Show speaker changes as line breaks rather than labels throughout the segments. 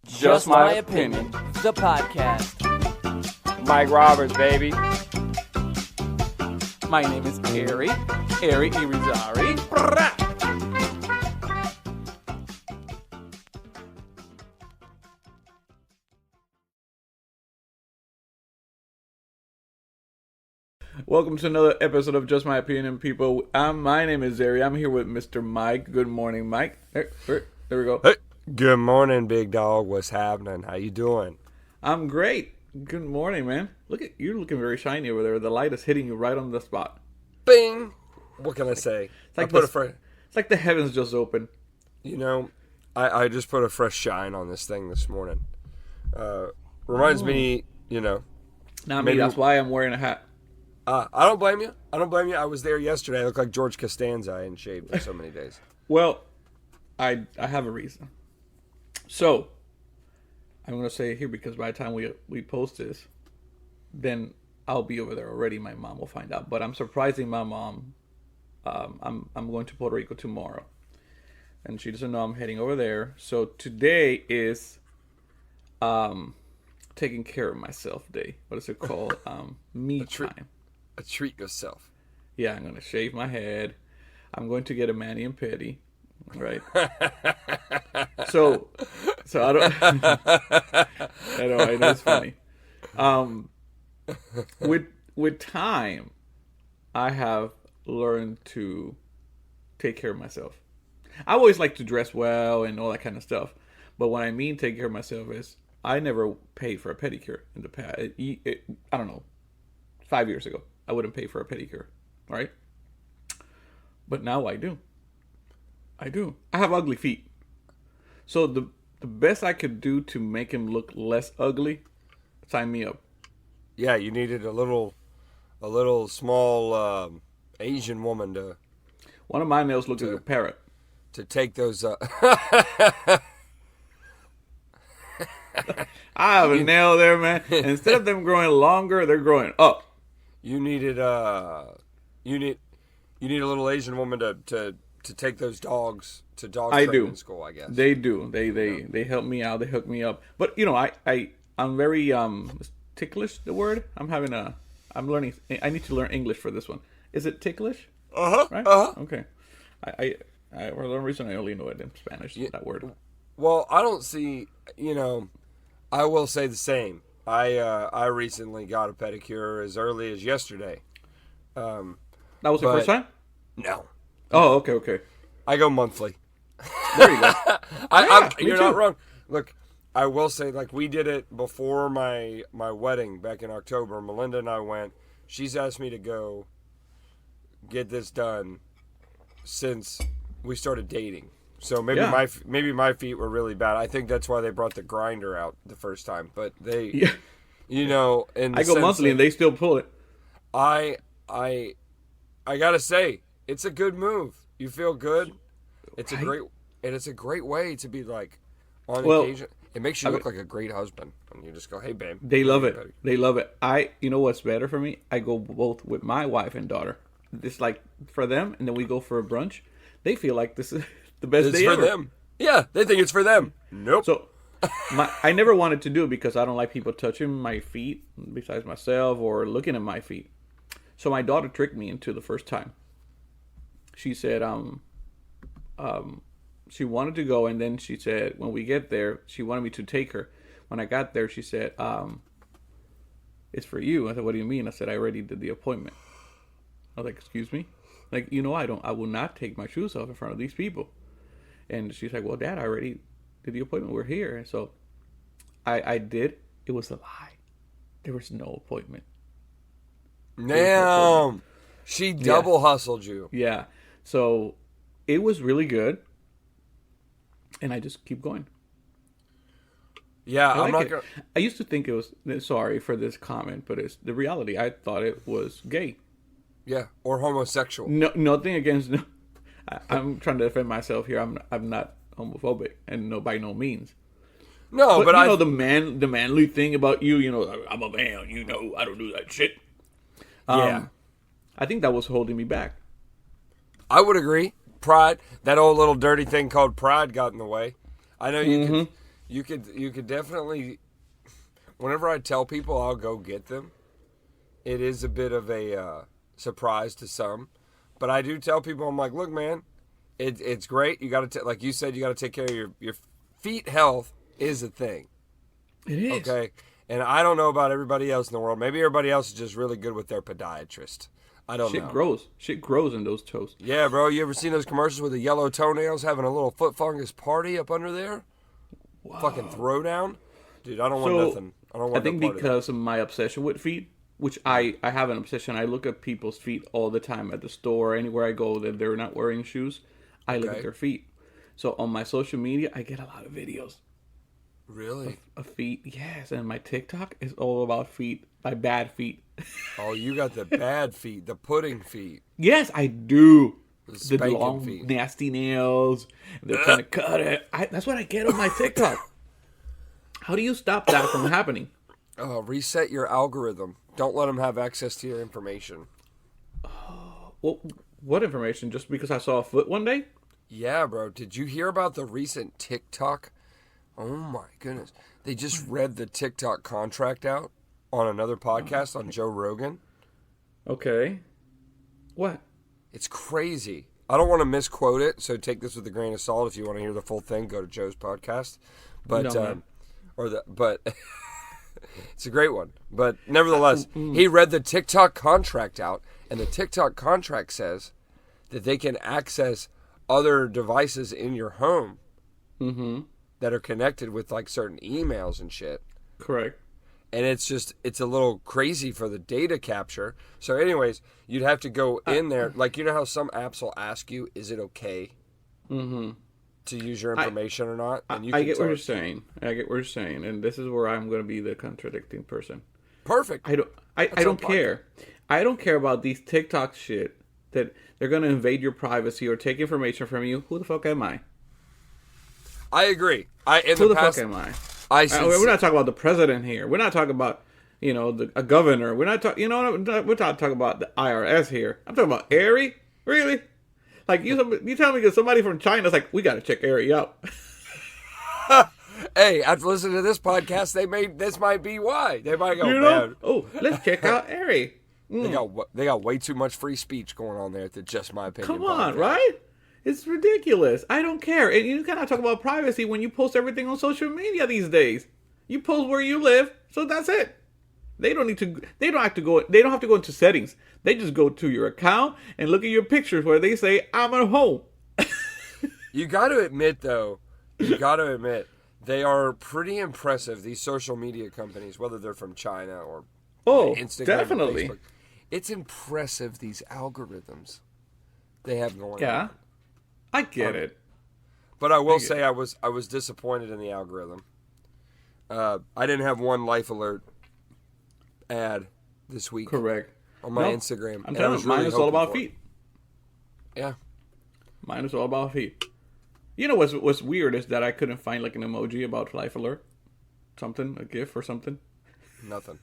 Just My Opinion, the podcast.
Mike Roberts, baby.
My name is Hery Irizarry. Welcome to another episode of Just My Opinion, people. My name is Hery. I'm here with Mr. Mike. Good morning, Mike. There we go.
Hey, good morning, big dog. What's happening? How you doing?
I'm great. Good morning, man. You're looking very shiny over there. The light is hitting you right on the spot.
Bing! What can I say?
It's like the heavens just opened.
You know, I just put a fresh shine on this thing this morning. Reminds me, you know.
That's why I'm wearing a hat.
I don't blame you. I was there yesterday. I look like George Costanza. I hadn't shaved for so many days.
Well, I have a reason. So, I'm going to say it here because by the time we post this, then I'll be over there already. My mom will find out. But I'm surprising my mom. I'm going to Puerto Rico tomorrow. And she doesn't know I'm heading over there. So today is taking care of myself day. What is it called? Me time.
Treat yourself.
Yeah, I'm going to shave my head. I'm going to get a mani and pedi. Right. So I don't. I know it's funny. With time, I have learned to take care of myself. I always like to dress well and all that kind of stuff, but when I mean take care of myself is I never paid for a pedicure in the past. I don't know, 5 years ago I wouldn't pay for a pedicure, right? But now I do. I have ugly feet. So the best I could do to make him look less ugly, sign me up.
Yeah, you needed a little small Asian woman to.
One of my nails looks like a parrot.
To take those.
I have a nail there, man. And instead of them growing longer, they're growing up.
You needed you need a little Asian woman to take those dogs to dog training school, I guess.
They do. They help me out. They hook me up. But you know, I'm very ticklish. The word I'm learning. I need to learn English for this one. Is it ticklish? Right. Okay. For some reason I only know it in Spanish. That word.
Well, I don't see. You know, I will say the same. I recently got a pedicure as early as yesterday.
That was the first time?
No.
Oh, okay.
I go monthly.
There you go.
You're not wrong. Look, I will say, like, we did it before my wedding back in October. Melinda and I went. She's asked me to go get this done since we started dating. So maybe my feet were really bad. I think that's why they brought the grinder out the first time. But they, you know, I
go monthly and they still pull it.
I gotta say, it's a good move. You feel good. It's a great way to be like on occasion. It makes you look like a great husband, and you just go, "Hey, babe."
They love it. They love it. You know what's better for me? I go both with my wife and daughter. It's like for them, and then we go for a brunch. They feel like this is the best day ever.
It's for them. Yeah, they think it's for them. Nope.
So, I never wanted to do it because I don't like people touching my feet besides myself or looking at my feet. So my daughter tricked me into the first time. She said, she wanted to go, and then she said, when we get there, she wanted me to take her. When I got there, she said, it's for you. I said, what do you mean? I said, I already did the appointment. I was like, excuse me? Like, you know, I will not take my shoes off in front of these people. And she's like, well, Dad, I already did the appointment. We're here. And so I did. It was a lie. There was no appointment.
Damn. She double hustled you.
Yeah. So it was really good. And I just keep going.
Yeah,
I used to think it was, sorry for this comment, but it's the reality. I thought it was gay.
Yeah, or homosexual.
No, nothing against. I'm trying to defend myself here. I'm not homophobic, and by no means.
No, but
you know the manly thing about you. You know, I'm a man. You know, I don't do that shit.
Yeah,
I think that was holding me back.
I would agree. Pride, that old little dirty thing called pride, got in the way. I know You could definitely. Whenever I tell people I'll go get them, it is a bit of a surprise to some. But I do tell people, I'm like, look, man, it's great. You got to, like you said, you got to take care of your feet health is a thing.
It is.
Okay. And I don't know about everybody else in the world. Maybe everybody else is just really good with their podiatrist. I don't know.
Shit grows in those toes.
Yeah, bro. You ever seen those commercials with the yellow toenails having a little foot fungus party up under there?
Wow.
Fucking throwdown? Dude, I don't want nothing.
I think because of my obsession with feet, which I have an obsession. I look at people's feet all the time at the store, anywhere I go that they're not wearing shoes. I look at their feet. So on my social media, I get a lot of videos.
Really?
Of feet, yes. And my TikTok is all about feet, my bad feet.
Oh, you got the bad feet, the pudding feet.
Yes, I do.
The
long,
feet.
nasty nails. They're trying to cut it. That's what I get on my TikTok. How do you stop that from happening?
Reset your algorithm. Don't let them have access to your information.
Well, what information? Just because I saw a foot one day?
Yeah, bro. Did you hear about the recent TikTok? Oh, my goodness. They just read the TikTok contract out on another podcast on Joe Rogan.
Okay. What?
It's crazy. I don't want to misquote it, so take this with a grain of salt. If you want to hear the full thing, go to Joe's podcast. But
No,
but it's a great one. But nevertheless, he read the TikTok contract out, and the TikTok contract says that they can access other devices in your home that are connected with like certain emails and shit.
Correct.
And it's a little crazy for the data capture. So anyways, you'd have to go in there. Like, you know how some apps will ask you, is it okay to use your information or not? And you
I get what you're saying. And this is where I'm going to be the contradicting person.
Perfect.
I don't care. I don't care about these TikTok shit that they're going to invade your privacy or take information from you. Who the fuck am I?
I agree.
Who the fuck am I? We're not talking about the president here. We're not talking about, a governor. We're not talking, we're not talking about the IRS here. I'm talking about Hery. Really? Like, you tell me that somebody from China's like, we got to check Hery out.
Hey, after listening to this podcast, this might be why. They might go, man.
Oh, let's check out Hery.
They got way too much free speech going on there at the Just My Opinion
Come on,
podcast.
right? It's ridiculous. I don't care. And you cannot talk about privacy when you post everything on social media these days. You post where you live, so that's it. They don't have to go into settings. They just go to your account and look at your pictures where they say, I'm at home.
You got to admit, though, they are pretty impressive, these social media companies, whether they're from China or Instagram
definitely.
or Facebook. It's impressive, these algorithms they have going on.
Yeah. I get it.
But I will say I was disappointed in the algorithm. I didn't have one Life Alert ad this week.
Correct.
On my Instagram.
I'm telling you, mine is all about feet.
Yeah.
Mine is all about feet. You know what's weird is that I couldn't find like an emoji about Life Alert. Something, a GIF or something.
Nothing.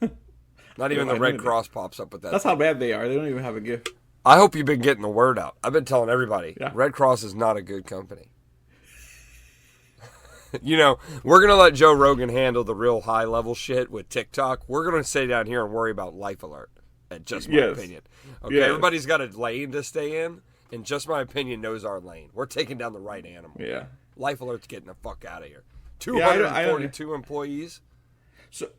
Not even the Red Cross pops up with that.
That's how bad they are. They don't even have a GIF.
I hope you've been getting the word out. I've been telling everybody,
Yeah.
Red Cross is not a good company. We're going to let Joe Rogan handle the real high-level shit with TikTok. We're going to stay down here and worry about Life Alert, at Just My Opinion. Okay,
Yes.
Everybody's got a lane to stay in, and Just My Opinion knows our lane. We're taking down the right animal.
Yeah.
Life Alert's getting the fuck out of here.
Yeah, I don't-
242 employees,
So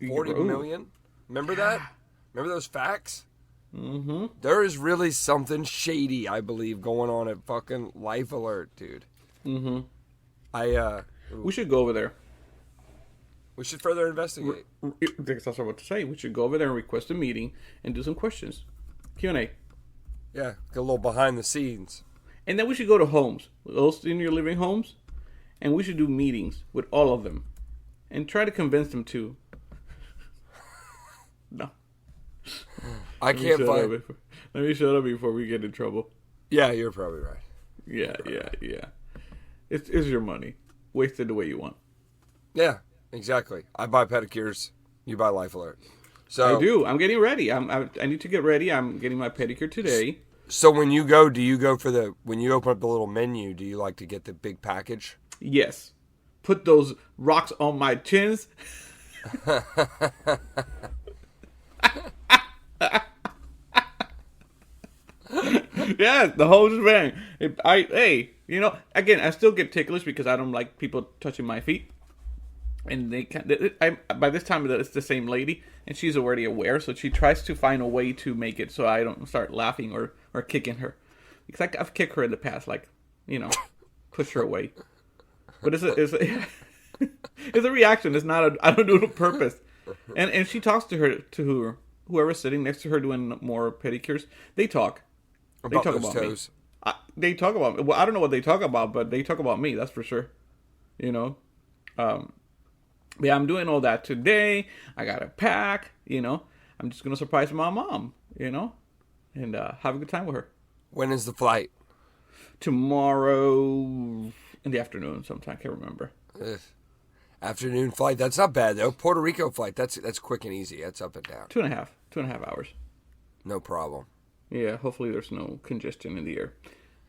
40 million. Remember that? Remember those facts? Mm-hmm. There is really something shady, I believe, going on at fucking Life Alert, dude.
Mm-hmm.
We
We should go over there.
should further investigate.
That's what I was about to say. We should go over there and request a meeting and do some questions. Q&A.
Yeah, get a little behind the scenes.
And then we should go to homes, those senior living homes, and we should do meetings with all of them and try to convince them to. No.
I can't find.
Let me shut up before we get in trouble.
Yeah, you're probably right.
Yeah. It's your money. Waste it the way you want.
Yeah, exactly. I buy pedicures. You buy Life Alert. So
I do. I'm getting ready. I need to get ready. I'm getting my pedicure today.
So when you go, when you open up the little menu, do you like to get the big package?
Yes. put those rocks on my chins. Yeah, the whole shebang. Hey, again, I still get ticklish because I don't like people touching my feet. And by this time it's the same lady, and she's already aware, so she tries to find a way to make it so I don't start laughing or kicking her, because I've kicked her in the past, like, push her away. But it's a reaction. It's not I don't do it on purpose. And she talks to whoever's sitting next to her doing more pedicures. They talk. They talk about toes. Me. They talk about me. Well, I don't know what they talk about, but they talk about me. That's for sure. But yeah, I'm doing all that today. I got to pack. I'm just gonna surprise my mom. And have a good time with her.
When is the flight?
Tomorrow in the afternoon sometime. I can't remember.
Afternoon flight. That's not bad though. Puerto Rico flight. That's quick and easy. That's up and down.
2.5 hours.
No problem.
Yeah. Hopefully there's no congestion in the air,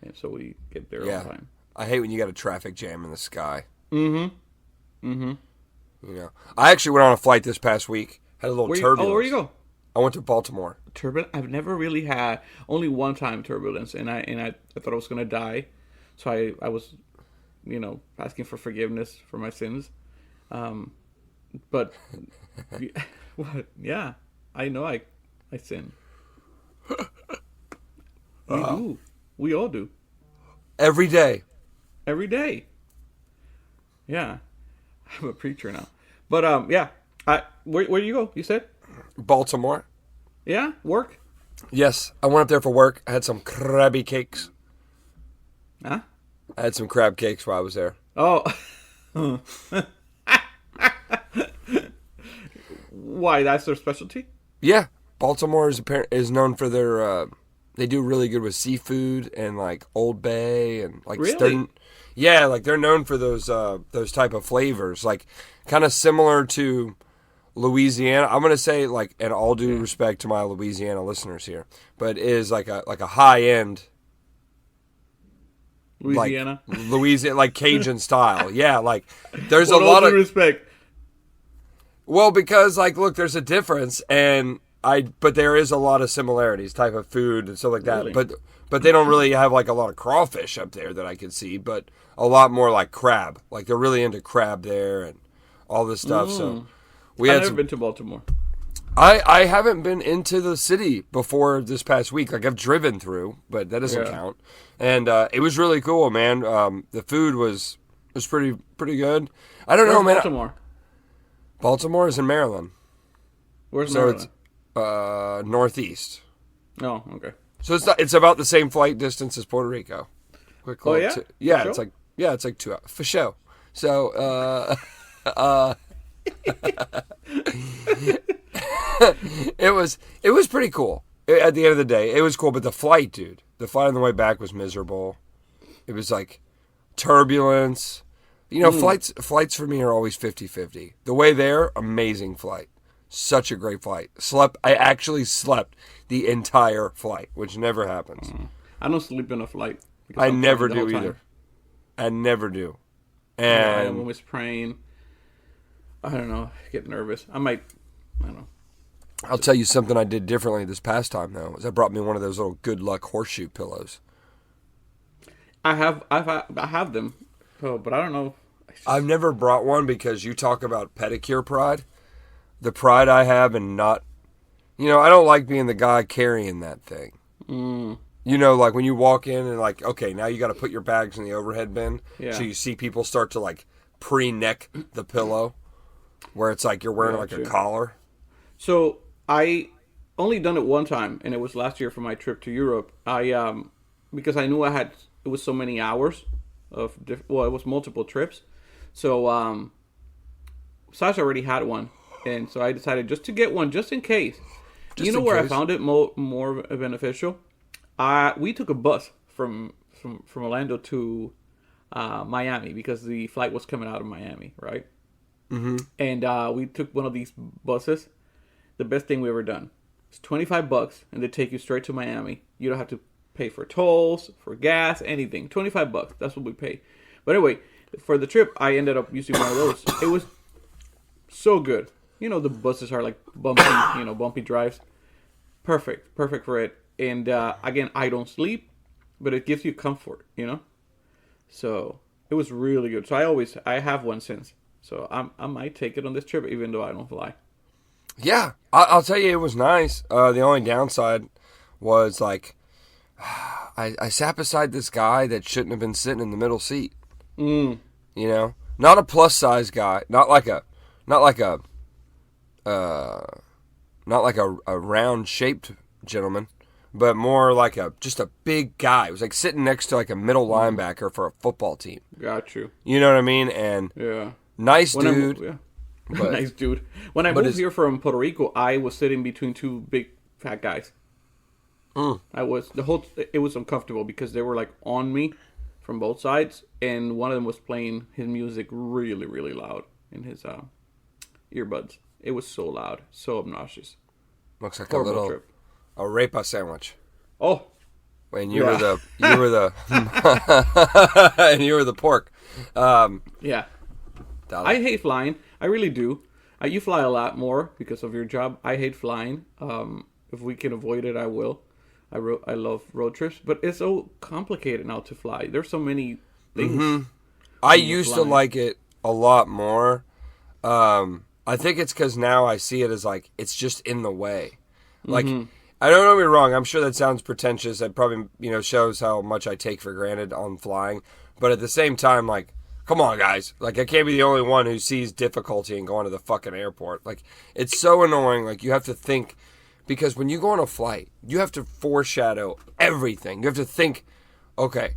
and so we get there on time.
I hate when you got a traffic jam in the sky.
Mm-hmm.
I actually went on a flight this past week. Had a little turbulence.
Where you go?
I went to Baltimore.
Turbulence? I've never really had, only one time turbulence, and I thought I was gonna die, so I was, asking for forgiveness for my sins, but what? Yeah, I know I sin. We do. We all do.
Every day.
Every day. Yeah, I'm a preacher now, but yeah. Where do you go? You said
Baltimore.
Yeah, work.
Yes, I went up there for work. I had some crabby cakes.
Huh?
I had some crab cakes while I was there.
Oh. Why? That's their specialty?
Yeah, Baltimore is known for their. They do really good with seafood and like Old Bay and like.
Really?
Yeah, like they're known for those type of flavors, like kind of similar to Louisiana. I'm gonna say, like, and all due respect to my Louisiana listeners here, but is like a high end
Louisiana,
like Cajun style. Yeah, like there's
a lot of respect.
Well, because like, look, there's a difference, but there is a lot of similarities, type of food and stuff like that.
Really?
But they don't really have like a lot of crawfish up there that I can see, but a lot more like crab. Like they're really into crab there and all this stuff. So I've
never been to Baltimore.
I haven't been into the city before this past week. Like I've driven through, but that doesn't count. And it was really cool, man. The food was pretty good. I don't know, man.
Baltimore?
Baltimore is in Maryland.
Where's Maryland?
It's northeast.
Oh, okay.
So it's about the same flight distance as Puerto Rico.
Oh yeah?
Yeah, it's like 2 hours for sure. So it was pretty cool. At the end of the day, it was cool, but the flight on the way back was miserable. It was like turbulence. Flights for me are always 50-50. The way there, amazing flight. Such a great flight. I actually slept the entire flight, which never happens.
I don't sleep in a flight.
I never do either. I never do. And
I'm always praying. I don't know. I get nervous. I don't know.
I'll tell you something I did differently this past time, though. Is I brought me one of those little good luck horseshoe pillows.
I have them, but I don't know.
I've never brought one because you talk about pedicure pride. The pride I have in not, I don't like being the guy carrying that thing. Like when you walk in and like, okay, now you got to put your bags in the overhead bin. Yeah. So you see people start to like pre-neck the pillow, where it's like you're wearing like a collar.
So I only done it one time, and it was last year for my trip to Europe. Because I knew it was so many hours it was multiple trips. So Sasha already had one. And so I decided just to get one, just in case. Where I found it more beneficial? We took a bus from Orlando to Miami because the flight was coming out of Miami, right?
Mm-hmm.
And we took one of these buses. The best thing we ever done. It's $25, and they take you straight to Miami. You don't have to pay for tolls, for gas, anything. $25. That's what we pay. But anyway, for the trip, I ended up using one of those. It was so good. You know, the buses are like bumpy, bumpy drives. Perfect for it. And again, I don't sleep, but it gives you comfort, So it was really good. So I have one since. So I might take it on this trip, even though I don't fly.
Yeah, I'll tell you, it was nice. The only downside was like, I sat beside this guy that shouldn't have been sitting in the middle seat.
Mm.
Not a plus size guy, not like a round shaped gentleman, but more like just a big guy. It was like sitting next to like a middle linebacker for a football team.
Got you.
You know what I mean? And
yeah,
nice dude.
But, nice dude. When I moved here from Puerto Rico, I was sitting between two big fat guys. It was uncomfortable because they were like on me from both sides, and one of them was playing his music really, really loud in his earbuds. It was so loud, so obnoxious.
Looks like
Horrible
a little
trip.
arepa sandwich.
Oh,
and you were the and you were the pork.
Yeah, I hate flying. I really do. You fly a lot more because of your job. I hate flying. If we can avoid it, I will. I love road trips, but it's so complicated now to fly. There's so many things.
Mm-hmm. I used to like it a lot more. I think it's because now I see it as like it's just in the way. Like, I don't get me wrong. I'm sure that sounds pretentious. That probably shows how much I take for granted on flying. But at the same time, like, come on, guys. Like, I can't be the only one who sees difficulty in going to the fucking airport. Like, it's so annoying. Like, you have to think. Because when you go on a flight, you have to foreshadow everything. You have to think, okay,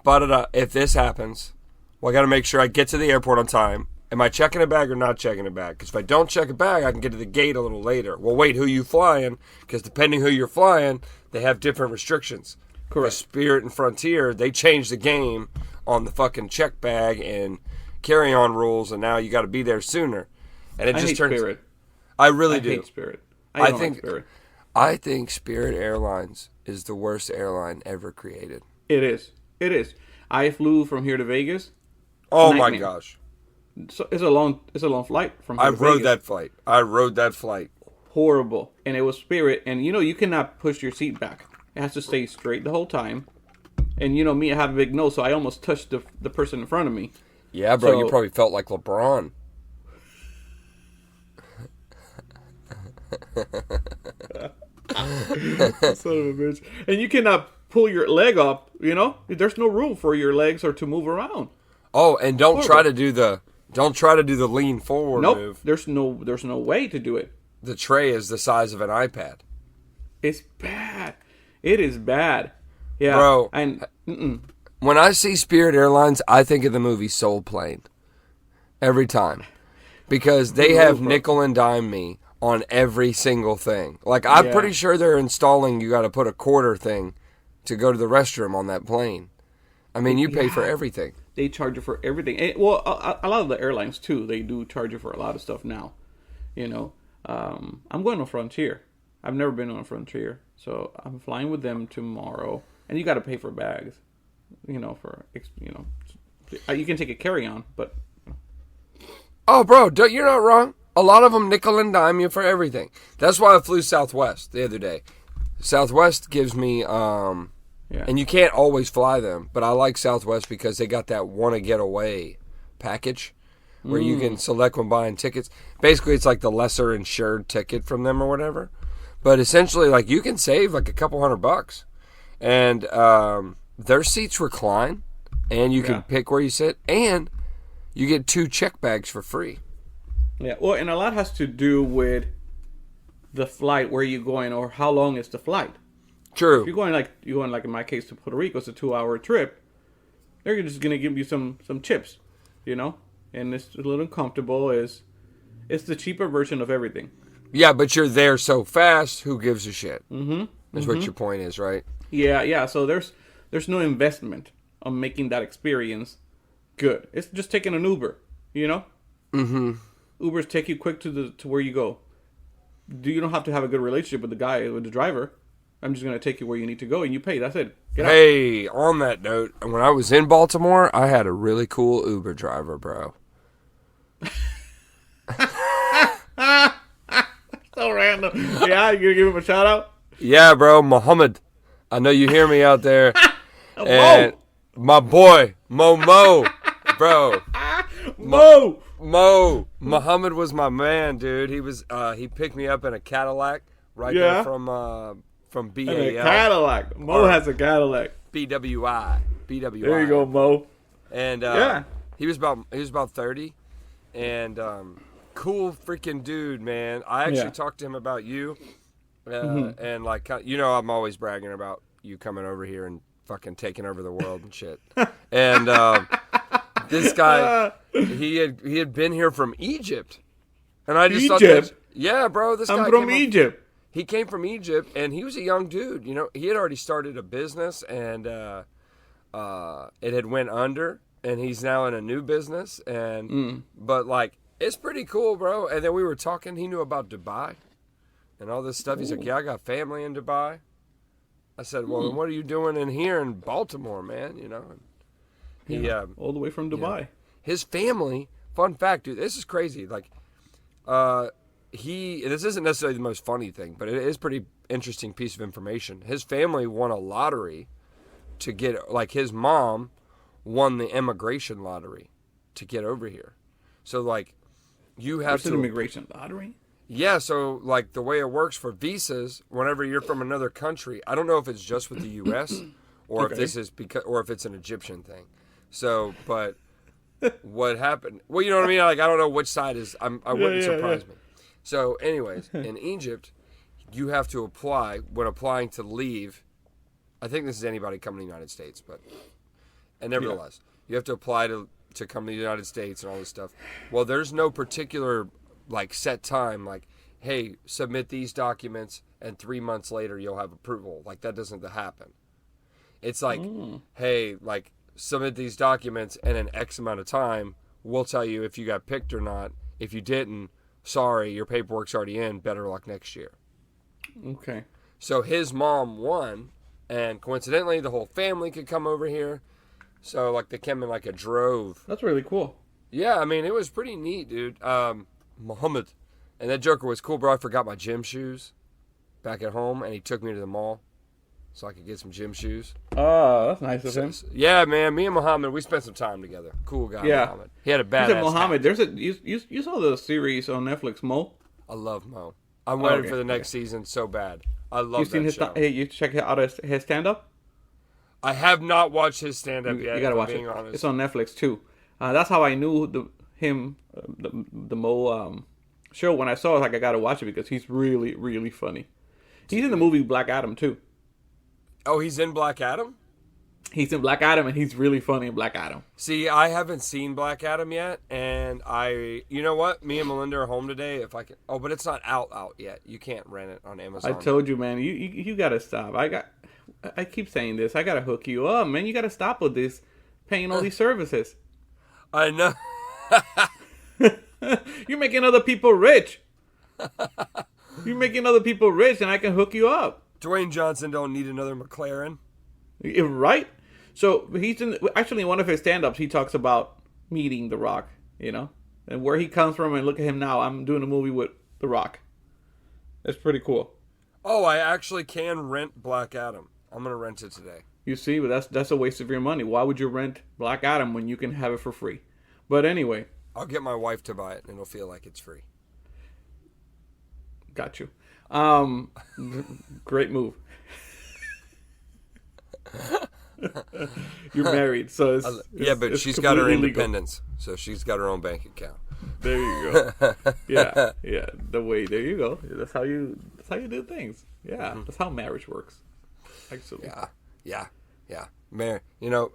but if this happens, well, I got to make sure I get to the airport on time. Am I checking a bag or not checking a bag? Because if I don't check a bag, I can get to the gate a little later. Well, wait, who you flying? Because depending who you're flying, they have different restrictions.
Correct.
Spirit and Frontier, they changed the game on the fucking check bag and carry-on rules, and now you got to be there sooner. And it just turns.
Spirit.
I really do.
I hate Spirit. I
think Spirit Airlines is the worst airline ever created.
It is. I flew from here to Vegas.
Oh my gosh!
So it's a long flight from here to Vegas.
I rode that flight.
Horrible, and it was Spirit, and you cannot push your seat back. It has to stay straight the whole time. And me, I have a big nose, so I almost touched the person in front of me.
Yeah, bro, you probably felt like LeBron.
Son of a bitch. And you cannot pull your leg up, There's no room for your legs or to move around.
Oh, and don't try to do the lean forward move.
There's no way to do it.
The tray is the size of an iPad.
It's bad. It is bad. Yeah.
Bro,
and
when I see Spirit Airlines, I think of the movie Soul Plane. Every time. Because they have nickel and dime me on every single thing. Like, I'm pretty sure they're installing you got to put a quarter thing to go to the restroom on that plane. I mean, you pay for everything.
They charge you for everything. And, well, a lot of the airlines, too, they do charge you for a lot of stuff now. I'm going on Frontier. I've never been on a Frontier. So I'm flying with them tomorrow. And you got to pay for bags. You can take a carry-on, but...
Oh, bro, you're not wrong. A lot of them nickel and dime you for everything. That's why I flew Southwest the other day. Southwest gives me, and you can't always fly them, but I like Southwest because they got that wanna get away package where you can select when buying tickets. Basically, it's like the lesser insured ticket from them or whatever. But essentially, like, you can save like a couple $100. And their seats recline, and you can pick where you sit, and you get 2 check bags for free.
Yeah, well, and a lot has to do with the flight, where you're going, or how long is the flight.
True.
If you're going like in my case to Puerto Rico, it's a 2-hour trip. They're just gonna give you some chips, and it's a little uncomfortable. It's the cheaper version of everything.
Yeah, but you're there so fast. Who gives a shit? That's what your point is, right?
Yeah. So there's no investment on making that experience good. It's just taking an Uber, Ubers take you quick to where you go. You don't have to have a good relationship with the driver. I'm just gonna take you where you need to go, and you pay. That's it. Get out.
Hey, on that note, when I was in Baltimore, I had a really cool Uber driver, bro.
So random. Yeah, you gonna give him a shout out?
Yeah, bro, Muhammad. I know you hear me out there. And
Mo.
my boy, Mo, bro.
Mo.
Muhammad was my man, dude. He picked me up in a Cadillac right there from BAL.
A Cadillac. Mo has a Cadillac.
BWI.
There you go, Mo.
And he was about 30, and cool freaking dude, man. I actually talked to him about you, and like, you know, I'm always bragging about you coming over here and fucking taking over the world and shit. And this guy, he had been here from Egypt, and I just thought that, yeah, bro, this guy
I'm from Egypt.
He came from Egypt, and he was a young dude. You know, he had already started a business, and it had went under, and he's now in a new business. And but like, it's pretty cool, bro. And then we were talking. He knew about Dubai and all this stuff. He's like, "Yeah, I got family in Dubai." I said, "Well, then what are you doing in here in Baltimore, man?" You know, and he
all the way from Dubai.
Yeah. His family. Fun fact, dude. This is crazy. Like, this isn't necessarily the most funny thing, but it is pretty interesting piece of information. His family won a lottery to get, like, his mom won the immigration lottery to get over here. So, like, you have
an immigration lottery?
Yeah, so, like, the way it works for visas, whenever you're from another country, I don't know if it's just with the U.S. or if this is or if it's an Egyptian thing. So, but what happened? Well, you know what I mean? Like, I don't know which side is. I wouldn't surprise me. So, anyways, in Egypt, you have to apply when applying to leave. I think this is anybody coming to the United States, and nevertheless, you have to apply to come to the United States and all this stuff. Well, there's no particular like set time. Like, hey, submit these documents, and 3 months later you'll have approval. Like, that doesn't happen. It's like, hey, like, submit these documents, and in X amount of time, we'll tell you if you got picked or not. If you didn't, sorry, your paperwork's already in. Better luck next year.
Okay.
So his mom won, and coincidentally, the whole family could come over here. So, like, they came in like a drove.
That's really cool.
Yeah, I mean, it was pretty neat, dude. Muhammad. And that joker was cool, bro. I forgot my gym shoes back at home, and he took me to the mall so I could get some gym shoes.
Oh, that's nice of him.
Yeah, man. Me and Muhammad, we spent some time together. Cool guy, Muhammad. He had a badass.
You said Muhammad. There's you saw the series on Netflix, Mo?
I love Mo. I'm waiting for the next season so bad. I love
that
show.
Hey, you check out his stand-up?
I have not watched his stand-up yet.
You gotta watch it. Honest. It's on Netflix too. That's how I knew the Mo show. When I saw it, like, I gotta watch it because he's really, really funny. He's in the movie Black Adam too.
Oh, he's in Black Adam?
He's in Black Adam, and he's really funny in Black Adam.
See, I haven't seen Black Adam yet, and you know what? Me and Melinda are home today. If I can, but it's not out yet. You can't rent it on Amazon.
I told you, man. You gotta stop. I keep saying this. I gotta hook you up, man. You gotta stop with this, paying all these services.
I know.
You're making other people rich. You're making other people rich, and I can hook you up.
Dwayne Johnson don't need another McLaren.
Right? So he's in one of his stand-ups, he talks about meeting The Rock, you know, and where he comes from, and look at him now. I'm doing a movie with The Rock. That's pretty cool.
Oh, I actually can rent Black Adam. I'm going to rent it today.
You see, but that's a waste of your money. Why would you rent Black Adam when you can have it for free? But anyway.
I'll get my wife to buy it, and it'll feel like it's free.
Got you. Great move. You're married, so
but she's got her independence, so she's got her own bank account.
There you go. Yeah. There you go. That's how you do things. Yeah, that's how marriage works. Actually.
Yeah. You know,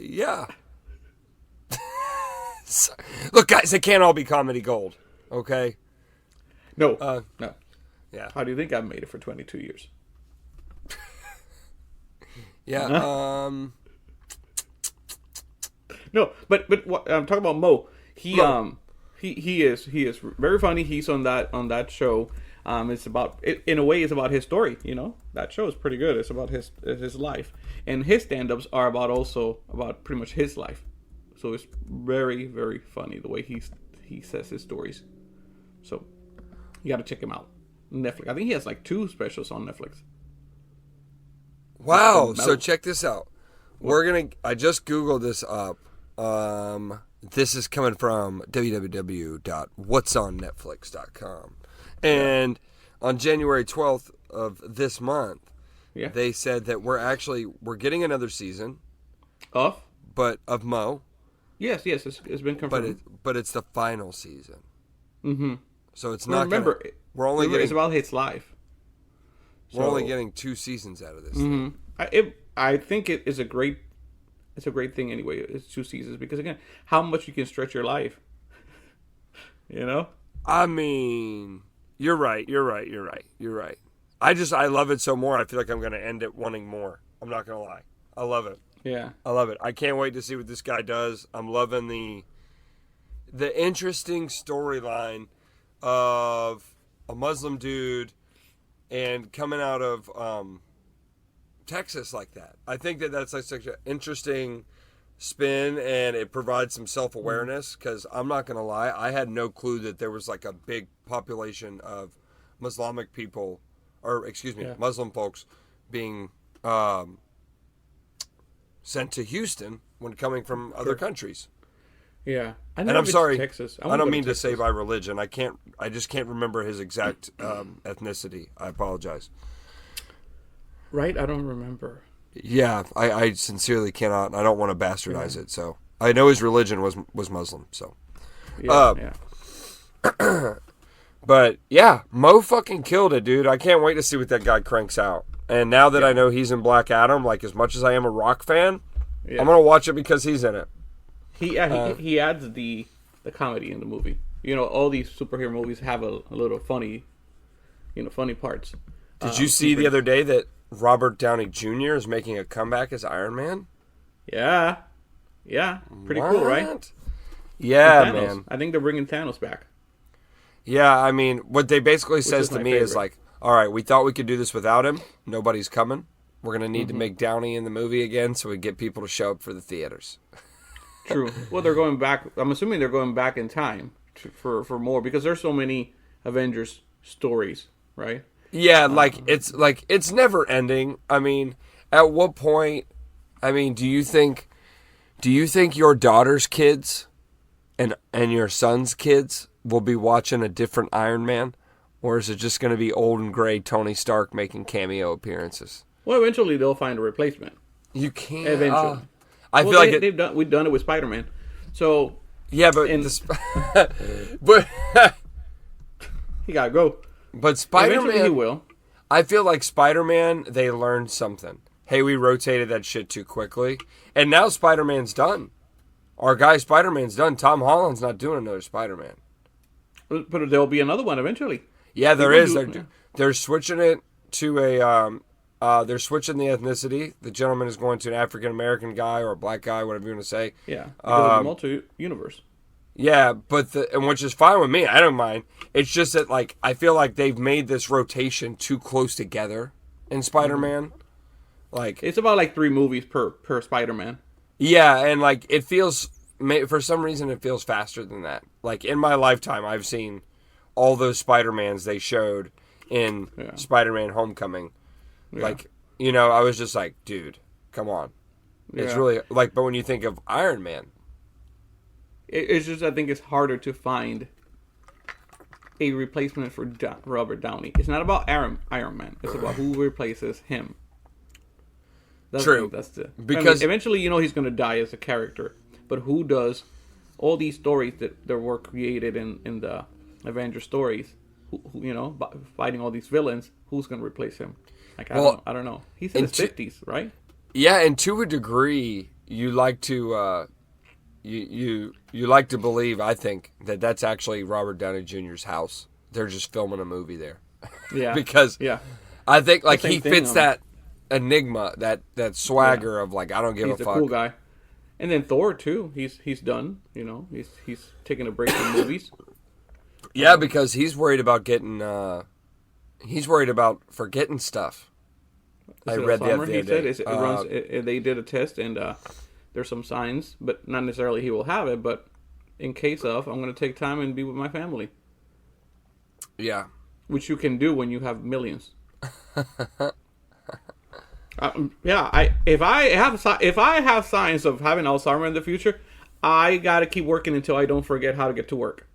yeah. Look, guys, it can't all be comedy gold, okay?
No. No.
Yeah.
How do you think I've made it for 22 years?
Yeah.
No, but what I'm talking about Mo. He is very funny. He's on that show. It's about in a way, it's about his story. That show is pretty good. It's about his life, and his stand-ups are about pretty much his life. So it's very, very funny the way he says his stories. So you got to check him out. Netflix. I think he has like 2 specials on Netflix.
Wow. So check this out. I just Googled this up. This is coming from www.whatsonnetflix.com. And on January 12th of this month, they said that we're getting another season.
Of
Mo.
Yes, it's been confirmed.
But it's the final season.
Mm-hmm.
So it's not.
Remember, it's about his life.
We're only getting 2 seasons out of this.
Mm-hmm. I think it is a great. It's a great thing anyway. It's 2 seasons because again, how much you can stretch your life.
I mean, you're right. I love it so more. I feel like I'm going to end it wanting more. I'm not going to lie. I love it.
Yeah.
I love it. I can't wait to see what this guy does. I'm loving the interesting storyline of a Muslim dude and coming out of Texas like that. I think that's like such an interesting spin, and it provides some self-awareness because I'm not going to lie, I had no clue that there was like a big population of Muslim folks being sent to Houston when coming from other countries.
Yeah.
And I'm sorry, Texas. I don't mean to say by religion. I just can't remember his exact ethnicity. I apologize.
Right? I don't remember.
Yeah, I sincerely cannot. I don't want to bastardize it. So I know his religion was Muslim. So,
yeah.
But yeah, Mo fucking killed it, dude. I can't wait to see what that guy cranks out. And now that I know he's in Black Adam, like as much as I am a Rock fan, I'm gonna watch it because he's in it.
He adds the comedy in the movie. All these superhero movies have a little funny, funny parts.
Did you see the other day that Robert Downey Jr. is making a comeback as Iron Man?
Yeah. Pretty cool, right?
Yeah, man.
I think they're bringing Thanos back.
Yeah, I mean, what they basically says to me is like, all right, we thought we could do this without him. Nobody's coming. We're going to need to make Downey in the movie again so we get people to show up for the theaters.
True. Well, they're going back. I'm assuming they're going back in time for more because there's so many Avengers stories, right?
Yeah, it's never ending. I mean, at what point? I mean, do you think your daughter's kids and your son's kids will be watching a different Iron Man, or is it just going to be old and gray Tony Stark making cameo appearances?
Well, eventually they'll find a replacement.
You can't.
Eventually,
I feel like
we've done it with Spider-Man. So
yeah, but but
he gotta go.
But Spider-Man,
eventually he will.
I feel like Spider-Man, they learned something. Hey, we rotated that shit too quickly, and now Spider-Man's done. Our guy Spider-Man's done. Tom Holland's not doing another Spider-Man.
But there'll be another one eventually.
Yeah, there is. They're switching it to a. They're switching the ethnicity. The gentleman is going to an African American guy or a black guy, whatever you want to say.
Yeah, because of the multi-universe.
Yeah, and which is fine with me. I don't mind. It's just that like I feel like they've made this rotation too close together in Spider-Man. Like
it's about like 3 movies per Spider-Man.
Yeah, and like it feels for some reason it feels faster than that. Like in my lifetime, I've seen all those Spider-Mans they showed in Spider-Man: Homecoming. Yeah. Like I was just like, dude, come on. It's really like, but when you think of Iron Man.
It's just, I think it's harder to find a replacement for Robert Downey. It's not about Iron Man. It's about who replaces him.
True.
Because eventually, he's going to die as a character. But who does all these stories that were created in the Avengers stories, who fighting all these villains, who's going to replace him? Like, I don't know. He's in his 50s, right? Yeah,
and to a degree, you like to... You like to believe, I think, that that's actually Robert Downey Jr.'s house. They're just filming a movie there.
Yeah.
Because I think like he fits that enigma, that swagger of like, I don't give a fuck.
He's a cool guy. And then Thor too. He's done. He's taking a break from movies.
Yeah, because he's worried about getting He's worried about forgetting stuff. I read that the other day.
It runs. They did a test, and there's some signs, but not necessarily he will have it. But in case of, I'm going to take time and be with my family.
Yeah,
which you can do when you have millions. If I have signs of having Alzheimer's in the future, I gotta keep working until I don't forget how to get to work.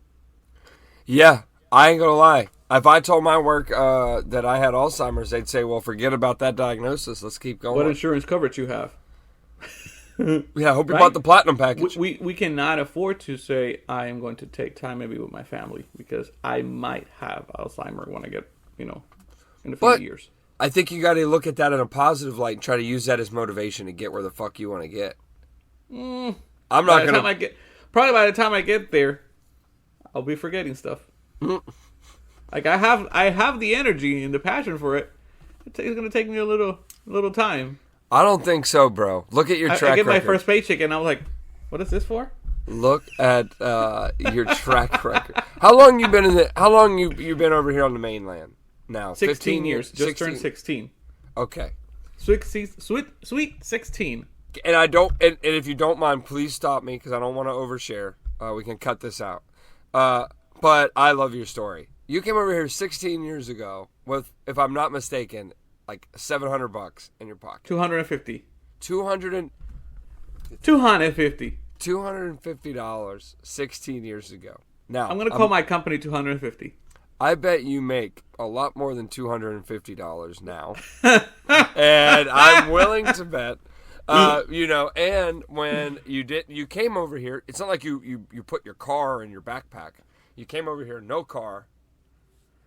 Yeah, I ain't gonna lie. If I told my work that I had Alzheimer's, they'd say, "Well, forget about that diagnosis. Let's keep going."
What insurance coverage you have?
Yeah, I hope you bought the platinum package.
We cannot afford to say I am going to take time maybe with my family because I might have Alzheimer's when I get in a few years.
I think you got to look at that in a positive light and try to use that as motivation to get where the fuck you want to get. I'm not gonna.
Probably by the time I get there, I'll be forgetting stuff. Like I have the energy and the passion for it. It's going to take me a little time.
I don't think so, bro. Look at your track record.
I get my first paycheck and I was like, "What is this for?"
Look at your track record. How long you been How long you been over here on the mainland now?
16 years. Just turned 16.
Okay.
Sweet 16.
And if you don't mind, please stop me because I don't want to overshare. We can cut this out. But I love your story. You came over here 16 years ago with, if I'm not mistaken, like $700 in your pocket.
250.
$250 16 years ago. Now
I'm going to call my company 250.
I bet you make a lot more than $250 now. And I'm willing to bet and when you came over here, it's not like you put your car in your backpack. You came over here, no car,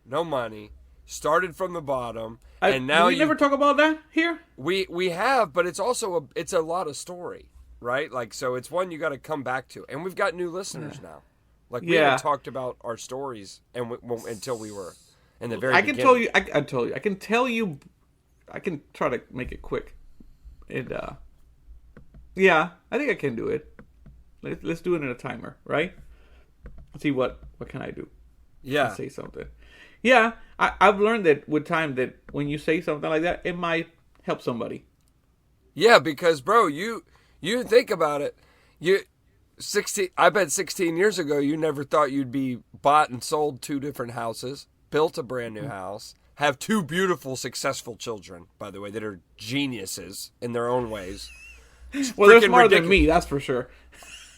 no money, started from the bottom, and now
we never talk about that here.
We have, but it's also it's a lot of story, right? Like, so it's one you got to come back to, and we've got new listeners now. Like we haven't talked about our stories until we were in the very beginning.
I can tell you. I can try to make it quick. I think I can do it. Let's do it in a timer, right? Let's see what can I do.
Yeah.
Let's say something. Yeah, I've learned that with time that when you say something like that, it might help somebody.
Yeah, because bro, you think about it. I bet 16 years ago you never thought you'd be bought and sold 2 different houses, built a brand new house, have 2 beautiful, successful children, by the way, that are geniuses in their own ways.
Well, they're smarter than me, that's for sure.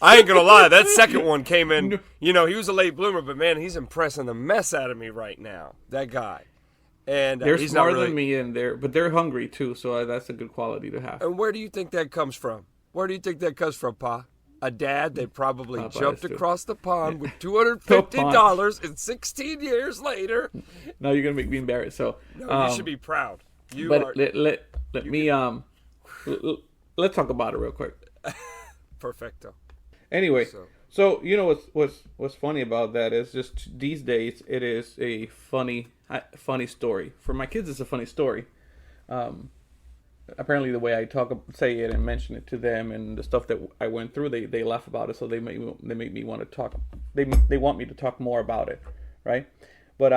I ain't gonna lie, that second one came in, he was a late bloomer, but man, he's impressing the mess out of me right now, that guy. And
they're smarter than me, but they're hungry too, so that's a good quality to have.
And where do you think that comes from? Pa? A dad that probably jumped across the pond with $250 and 16 years later.
Now you're gonna make me embarrassed. So
you should be proud.
Let's talk about it real quick.
Perfecto.
Anyway, so what's funny about that is just these days it is a funny story. For my kids, it's a funny story. Apparently, the way I say it and mention it to them, and the stuff that I went through, they laugh about it. So they make me want to talk. They want me to talk more about it, right? But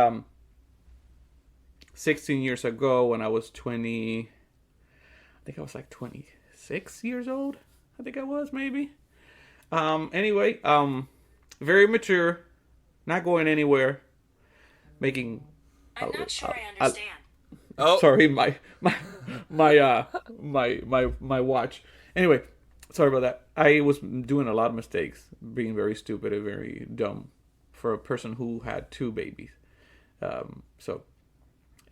16 years ago, when I was 20, I think I was like 26 years old. I think I was maybe. Anyway, very mature, not going anywhere, making.
I'm not sure I understand.
Sorry, my watch. Anyway, sorry about that. I was doing a lot of mistakes, being very stupid and very dumb for a person who had 2 babies. So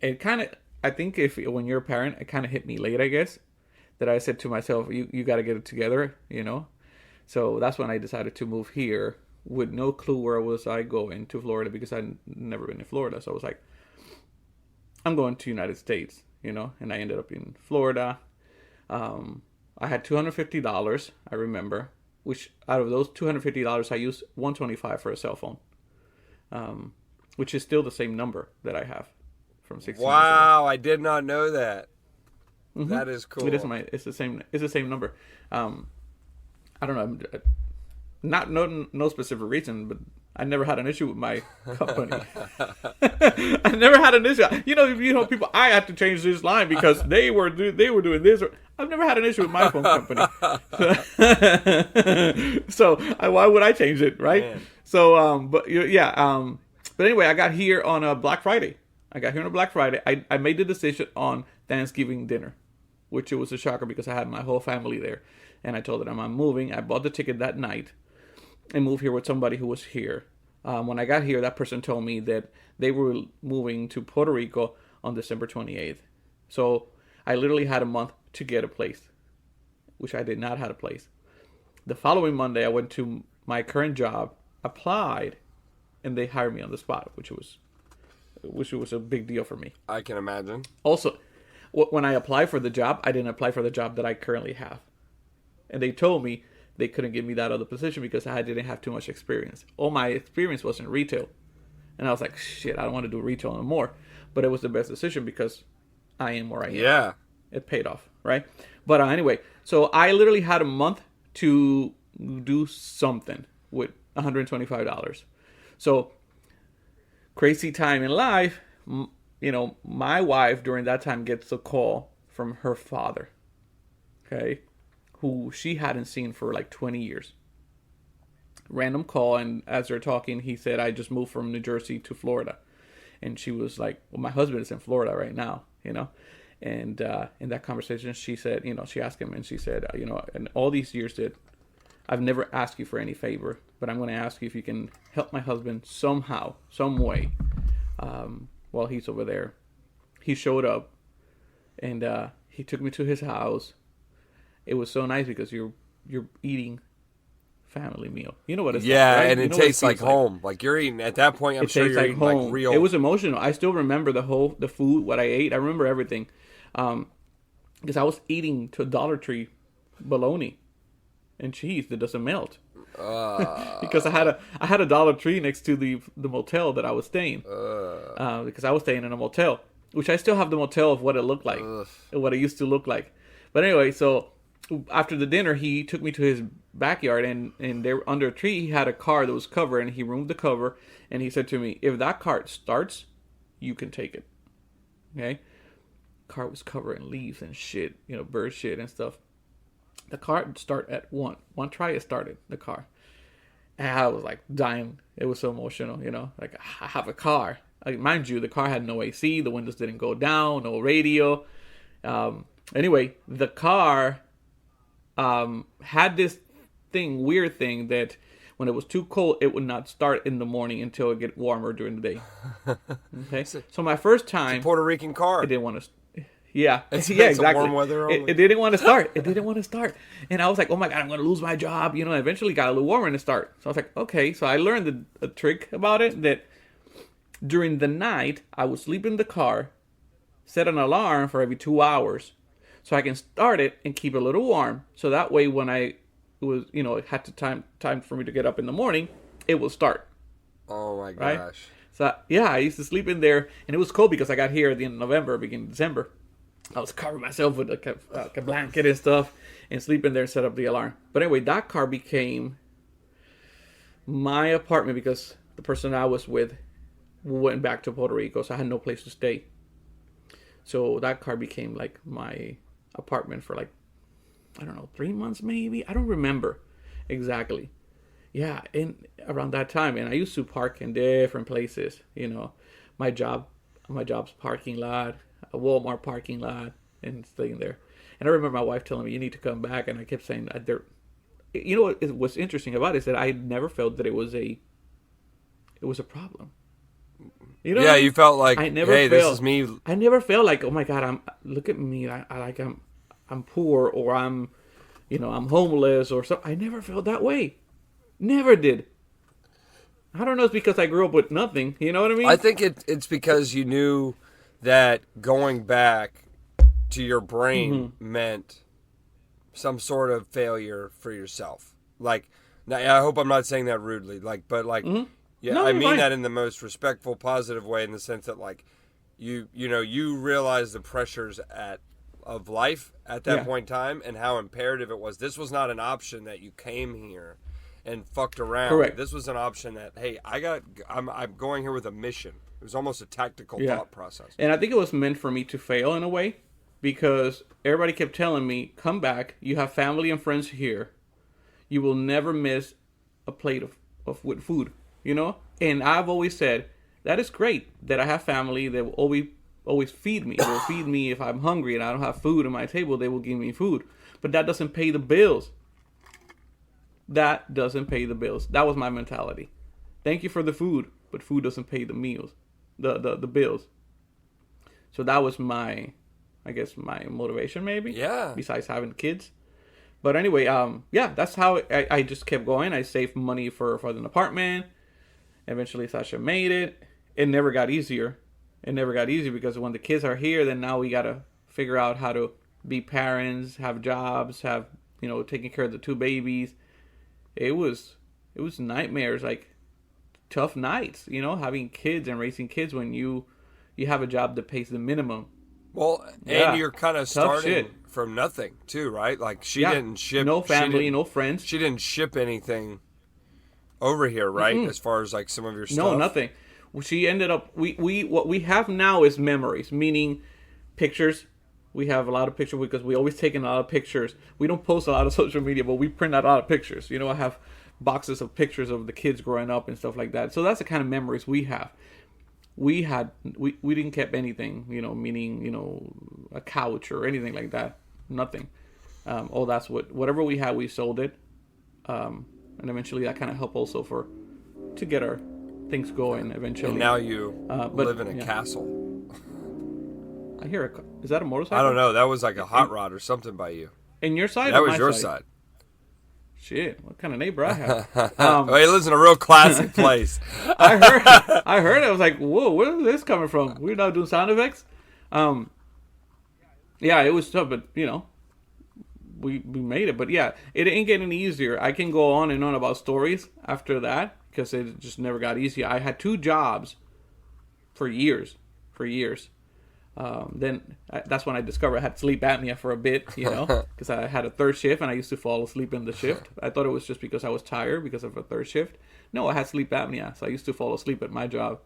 it kind of, I think when you're a parent, it kind of hit me late, I guess, that I said to myself, you got to get it together, So that's when I decided to move here with no clue where I going to Florida, because I'd never been to Florida. So I was like, I'm going to United States, and I ended up in Florida. I had $250, I remember, which out of those $250, I used $125 for a cell phone, which is still the same number that I have from 16 years ago.
Wow, I did not know that. Mm-hmm. That is cool.
It's the same number. I don't know, no specific reason, but I never had an issue with my company. I never had an issue. People. I had to change this line because they were doing this. I've never had an issue with my phone company. So why would I change it, right? Man. So, but anyway, I got here on a Black Friday. I made the decision on Thanksgiving dinner, which it was a shocker because I had my whole family there, and I told them I'm moving. I bought the ticket that night and moved here with somebody who was here. When I got here, that person told me that they were moving to Puerto Rico on December 28th. So I literally had a month to get a place, which I did not have a place. The following Monday, I went to my current job, applied, and they hired me on the spot, which was a big deal for me.
I can imagine.
Also, when I applied for the job, I didn't apply for the job that I currently have. And they told me they couldn't give me that other position because I didn't have too much experience. All my experience was in retail. And I was like, shit, I don't want to do retail anymore. But it was the best decision because I am where I am.
Yeah.
It paid off, right? But anyway, so I literally had a month to do something with $125. So, crazy time in life, my wife during that time gets a call from her father, okay, who she hadn't seen for like 20 years. Random call, and as they're talking, he said, I just moved from New Jersey to Florida. And she was like, well, my husband is in Florida right now, And in that conversation, she said, she asked him, and she said, in all these years that I've never asked you for any favor, but I'm going to ask you if you can help my husband somehow, some way, while he's over there. He showed up, and he took me to his house. It was so nice because you're eating family meal. You know what it's like, right?
And it tastes like home. Like you're eating at that point. I'm sure you're eating like real.
It was emotional. I still remember the food, what I ate. I remember everything, because I was eating to Dollar Tree bologna and cheese that doesn't melt. Because I had a Dollar Tree next to the motel that I was staying. Because I was staying in a motel, which I still have the motel of what it looked like, what it used to look like. But anyway, so after the dinner, he took me to his backyard, and there under a tree, he had a car that was covered, and he removed the cover, and he said to me, if that car starts, you can take it. Okay? Car was covered in leaves and shit, bird shit and stuff. The car start at one try, it started, the car. And I was like dying. It was so emotional, like I have a car. Like, mind you, the car had no AC, the windows didn't go down, no radio. Anyway, the car had this weird thing that when it was too cold, it would not start in the morning until it get warmer during the day. Okay, so my first time,
it's a Puerto Rican car.
It didn't want to. Yeah,
it's
exactly.
Warm weather only.
It didn't want to start. And I was like, oh my god, I'm going to lose my job. Eventually got a little warmer and it start. So I was like, okay. So I learned a trick about it that during the night I would sleep in the car, set an alarm for every 2 hours, so I can start it and keep it a little warm. So that way, when it had to time for me to get up in the morning, it will start.
Oh my gosh!
Right? So yeah, I used to sleep in there, and it was cold because I got here at the end of November, beginning of December. I was covering myself with a blanket and stuff, and sleep in there and set up the alarm. But anyway, that car became my apartment because the person I was with went back to Puerto Rico, so I had no place to stay. So that car became like my apartment for 3 months maybe. I don't remember exactly. Yeah, around that time, and I used to park in different places. My job's parking lot, a Walmart parking lot, and staying there. And I remember my wife telling me, "You need to come back," and I kept saying, what's interesting about it is that I never felt that it was a problem.
Yeah, you felt like, this is me.
I never felt like, oh my god, look at me, I'm poor, or I'm homeless or something. I never felt that way. Never did. I don't know. It's because I grew up with nothing. You know what I mean?
I think it's because you knew that going back to your brain meant some sort of failure for yourself. Like, now, I hope I'm not saying that rudely. Yeah, no, I mean fine. That in the most respectful, positive way, in the sense that you realize the pressures of life at that point in time and how imperative it was. This was not an option that you came here and fucked around.
Correct.
This was an option that, hey, I'm going here with a mission. It was almost a tactical thought process.
And I think it was meant for me to fail in a way, because everybody kept telling me, come back, you have family and friends here. You will never miss a plate of with food, you know? And I've always said, that is great that I have family that will always feed me. They will feed me if I'm hungry and I don't have food on my table, they will give me food. But that doesn't pay the bills. That doesn't pay the bills. That was my mentality. Thank you for the food, but food doesn't pay the meals, the bills. So that was my motivation, maybe.
Yeah.
Besides having kids. But anyway, that's how I just kept going. I saved money for an apartment. Eventually, Sasha made it. It never got easier. It never got easier because when the kids are here, then now we got to figure out how to be parents, have jobs, have, taking care of the two babies. It was nightmares, like tough nights, having kids and raising kids when you have a job that pays the minimum.
Well, and you're kind of starting from nothing too, right? Like she didn't ship,
no family, no friends.
She didn't ship anything over here, right? As far as like some of your stuff.
No, nothing. She ended up. What we have now is memories, meaning pictures. We have a lot of pictures because we always take in a lot of pictures. We don't post a lot of social media, but we print out a lot of pictures. I have boxes of pictures of the kids growing up and stuff like that. So that's the kind of memories we have. We didn't keep anything, meaning, a couch or anything like that. Nothing. That's whatever we had, we sold it. And eventually that kind of helped also to get our things going eventually.
And now you live in a castle.
I hear is that a motorcycle?
I don't know. That was like a hot rod or something by you.
In your side?
That
or
was
my
your
side?
side.
Shit, what kind of neighbor I have?
Well, he lives in a real classy place.
I heard it. I was like, whoa, where is this coming from? We're not doing sound effects? Yeah, it was tough, but, we made it. But yeah, it ain't getting any easier. I can go on and on about stories after that because it just never got easier. I had 2 jobs for years. Then that's when I discovered I had sleep apnea for a bit, because I had a 3rd shift and I used to fall asleep in the shift. I thought it was just because I was tired because of a 3rd shift. No, I had sleep apnea, so I used to fall asleep at my job.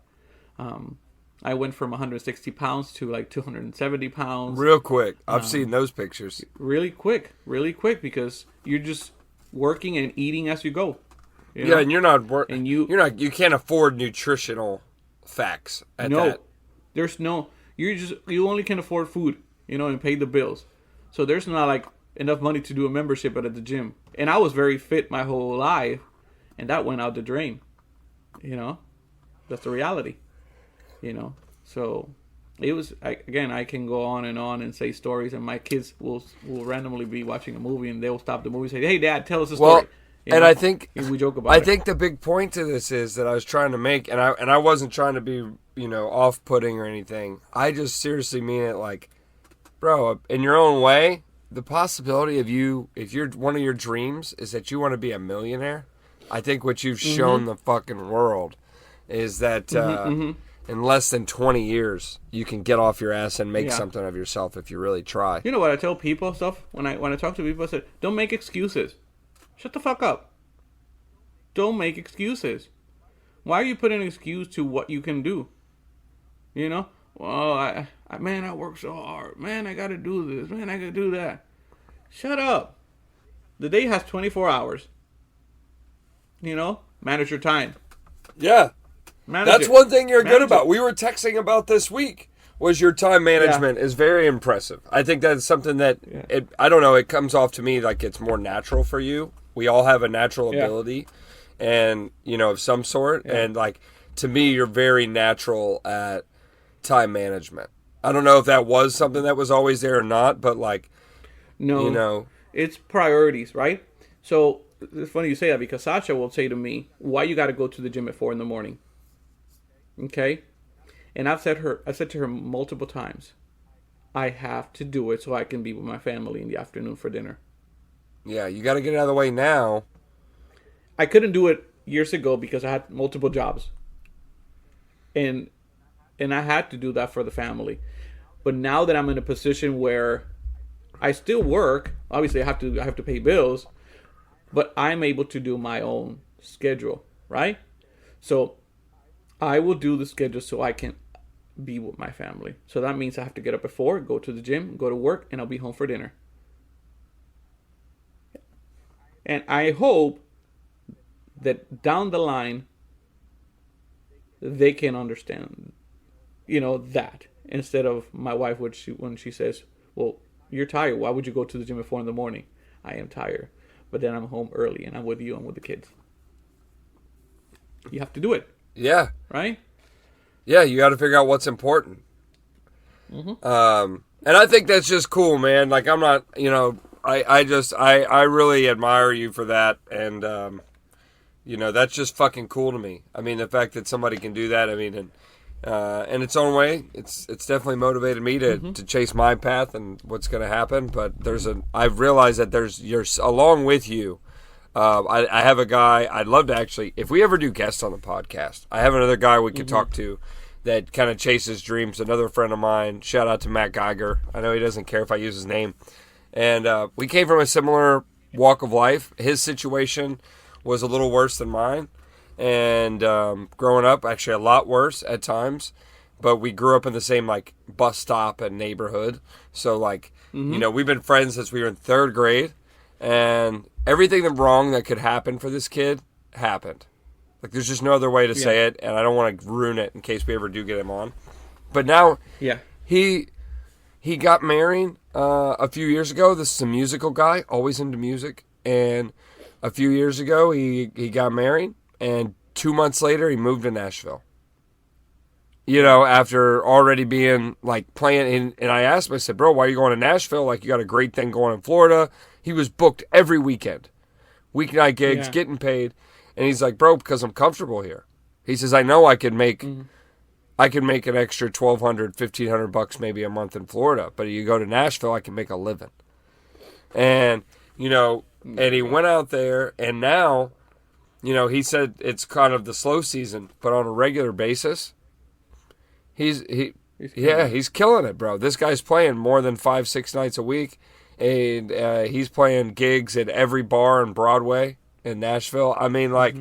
I went from 160 pounds to like 270 pounds.
Real quick. I've seen those pictures.
Really quick because you're just working and eating as you go.
Yeah, and you're not
and
you can't afford nutritional facts at that.
There's no. You only can afford food, and pay the bills. So there's not like enough money to do a membership at the gym. And I was very fit my whole life, and that went out the drain. That's the reality. So it was I can go on and say stories, and my kids will randomly be watching a movie and they'll stop the movie and say, "Hey, Dad, tell us a story."
And I think
we joke about
it.
I
think the big point to this is that I was trying to make, and I wasn't trying to be off-putting or anything. I just seriously mean it, like, bro, in your own way, the possibility of if one of your dreams is that you want to be a millionaire, I think what you've shown the fucking world is that in less than 20 years you can get off your ass and make something of yourself if you really try.
You know what I tell people stuff when I talk to people? I said, don't make excuses. Shut the fuck up. Don't make excuses. Why are you putting an excuse to what you can do? Well, I work so hard. Man, I got to do this. Man, I got to do that. Shut up. The day has 24 hours. Manage your time.
Yeah. That's one thing you're good about. We were texting about this week. Was your time management is very impressive. I think that's something that, I don't know, it comes off to me like it's more natural for you. We all have a natural ability and, of some sort. Yeah. And like, to me, you're very natural at time management. I don't know if that was something that was always there or not, but like,
no, it's priorities, right? So it's funny you say that because Sasha will say to me, why you got to go to the gym at 4 a.m? Okay. And I said to her multiple times, I have to do it so I can be with my family in the afternoon for dinner.
Yeah, you got to get it out of the way now.
I couldn't do it years ago because I had multiple jobs. And I had to do that for the family. But now that I'm in a position where I still work, obviously I have to pay bills, but I'm able to do my own schedule, right? So I will do the schedule so I can be with my family. So that means I have to get up at 4, go to the gym, go to work, and I'll be home for dinner. And I hope that down the line they can understand, that instead of my wife, when she says, "Well, you're tired. Why would you go to the gym at 4 in the morning?" I am tired, but then I'm home early and I'm with you. I'm with the kids. You have to do it,
Yeah.
right?
Yeah, you got to figure out what's important. And I think that's just cool, man. Like, I'm not, I really admire you for that. And, that's just fucking cool to me. I mean, the fact that somebody can do that, I mean, in its own way, it's definitely motivated me to chase my path and what's going to happen. But I've realized that you're along with you. I have a guy I'd love to actually, if we ever do guests on the podcast, I have another guy we could talk to that kind of chases dreams. Another friend of mine, shout out to Matt Geiger. I know he doesn't care if I use his name. And we came from a similar walk of life. His situation was a little worse than mine. And growing up, actually a lot worse at times. But we grew up in the same, like, bus stop and neighborhood. So, like, we've been friends since we were in 3rd grade. And everything wrong that could happen for this kid happened. Like, there's just no other way to say it, and I don't want to ruin it in case we ever do get him on. But now, he got married a few years ago. This is a musical guy, always into music. And a few years ago, he got married, and 2 months later, he moved to Nashville. After already being, like, playing. And I asked him, I said, bro, why are you going to Nashville? Like, you got a great thing going in Florida. He was booked every weekend. Weeknight gigs, getting paid. And he's like, bro, because I'm comfortable here. He says, I know I could make an extra $1,200, $1,500 maybe a month in Florida. But you go to Nashville, I can make a living. And, and he went out there, and now, he said it's kind of the slow season, but on a regular basis, he's killing it, bro. This guy's playing more than 5-6 nights a week. And he's playing gigs at every bar on Broadway in Nashville. I mean, like,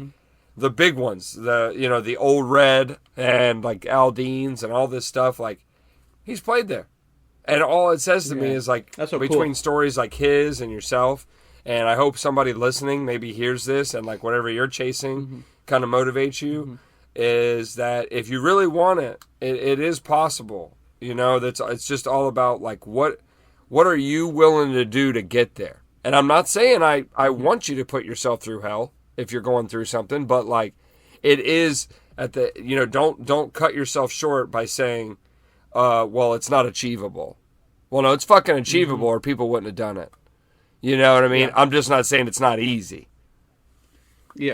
the big ones, the Old Red and, like, Aldean's and all this stuff. Like, he's played there. And all it says to me is, like,
so
between
cool.
stories like his and yourself, and I hope somebody listening maybe hears this and, like, whatever you're chasing kind of motivates you, is that if you really want it, it is possible. It's just all about, like, what are you willing to do to get there? And I'm not saying I want you to put yourself through hell if you're going through something, but, like, it is at the, don't cut yourself short by saying, well, it's not achievable. Well, no, it's fucking achievable or people wouldn't have done it. You know what I mean?
Yeah.
I'm just not saying it's not easy.
Yeah,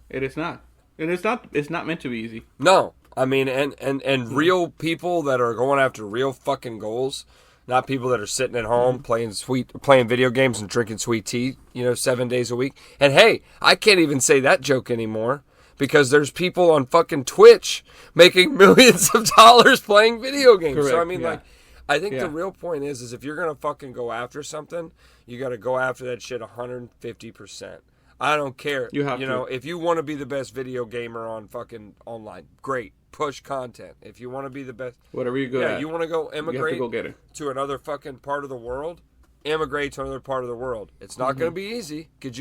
it is not. And it's not meant to be easy.
No. I mean, and real people that are going after real fucking goals, not people that are sitting at home playing video games and drinking sweet tea, 7 days a week. And hey, I can't even say that joke anymore because there's people on fucking Twitch making millions of dollars playing video games.
Correct,
So I mean,
yeah.
like, I think the real point is if you're gonna fucking go after something, you got to go after that shit 150%. I don't care.
You have to.
If you want to be the best video gamer on fucking online, great. Push content. If you want to be the best,
Whatever you're good at.
you want to go
You have
immigrate
to go get it.
to another fucking part of the world, immigrate to another part of the world. It's not going to be easy. Could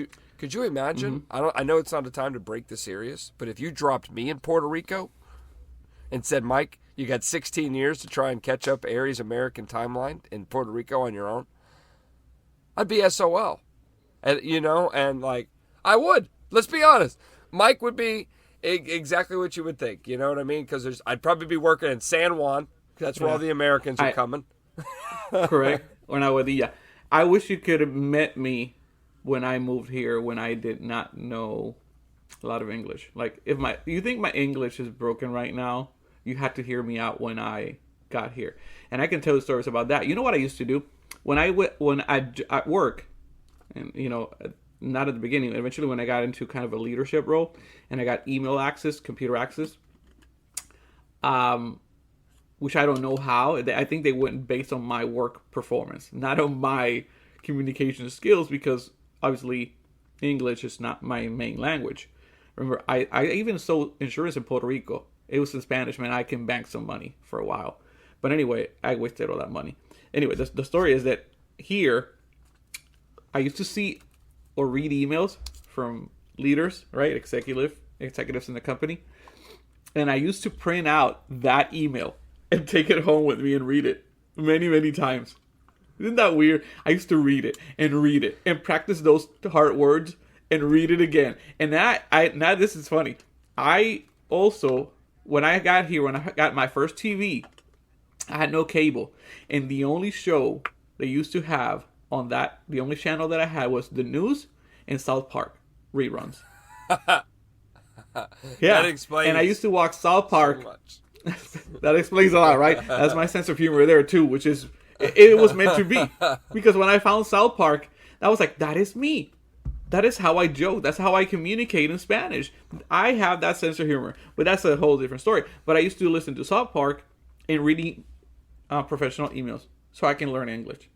you imagine? I know it's not a time to break the serious, but if you dropped me in Puerto Rico and said, Mike, you got 16 years to try and catch up Hery's American timeline in Puerto Rico on your own, I'd be SOL. And and like I would. Let's be honest. Mike would be exactly what you would think. You know what I mean? Because I'd probably be working in San Juan. That's where all the Americans are coming.
Correct. Or not with the. I wish you could have met me when I moved here when I did not know a lot of English. Like, you think my English is broken right now, you had to hear me out when I got here. And I can tell you stories about that. You know what I used to do? When I at work, and not at the beginning, eventually when I got into kind of a leadership role and I got email access, computer access, which I don't know how. I think they went based on my work performance, not on my communication skills, because obviously English is not my main language. Remember, I even sold insurance in Puerto Rico. It was in Spanish, man. I can bank some money for a while. But anyway, I wasted all that money. Anyway, the story is that here, I used to see or read emails from leaders, right? Executives in the company. And I used to print out that email and take it home with me and read it many, many times. Isn't that weird? I used to read it and practice those hard words and read it again. And now this is funny. I also, when I got my first TV, I had no cable. And the only show they used to have on that, the only channel that I had was the news and South Park reruns. Yeah.
That explains.
And I used to watch South Park.
So much.
That explains a lot, right? That's my sense of humor there too, which is it was meant to be. Because when I found South Park, I was like, that is me. That is how I joke. That's how I communicate in Spanish. I have that sense of humor, but that's a whole different story. But I used to listen to South Park and reading professional emails so I can learn English.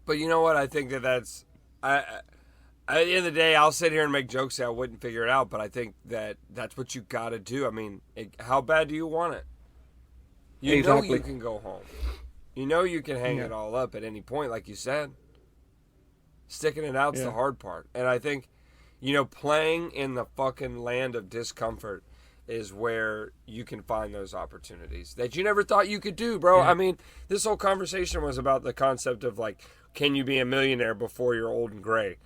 But you know what? I think that's. At the end of the day, I'll sit here and make jokes that I wouldn't figure it out, but I think that's what you got to do. I mean, how bad do you want it? You know you can go home. You know you can hang it all up at any point, like you said. Sticking it out's the hard part. And I think, playing in the fucking land of discomfort is where you can find those opportunities that you never thought you could do, bro. Yeah. I mean, this whole conversation was about the concept of, like, can you be a millionaire before you're old and gray?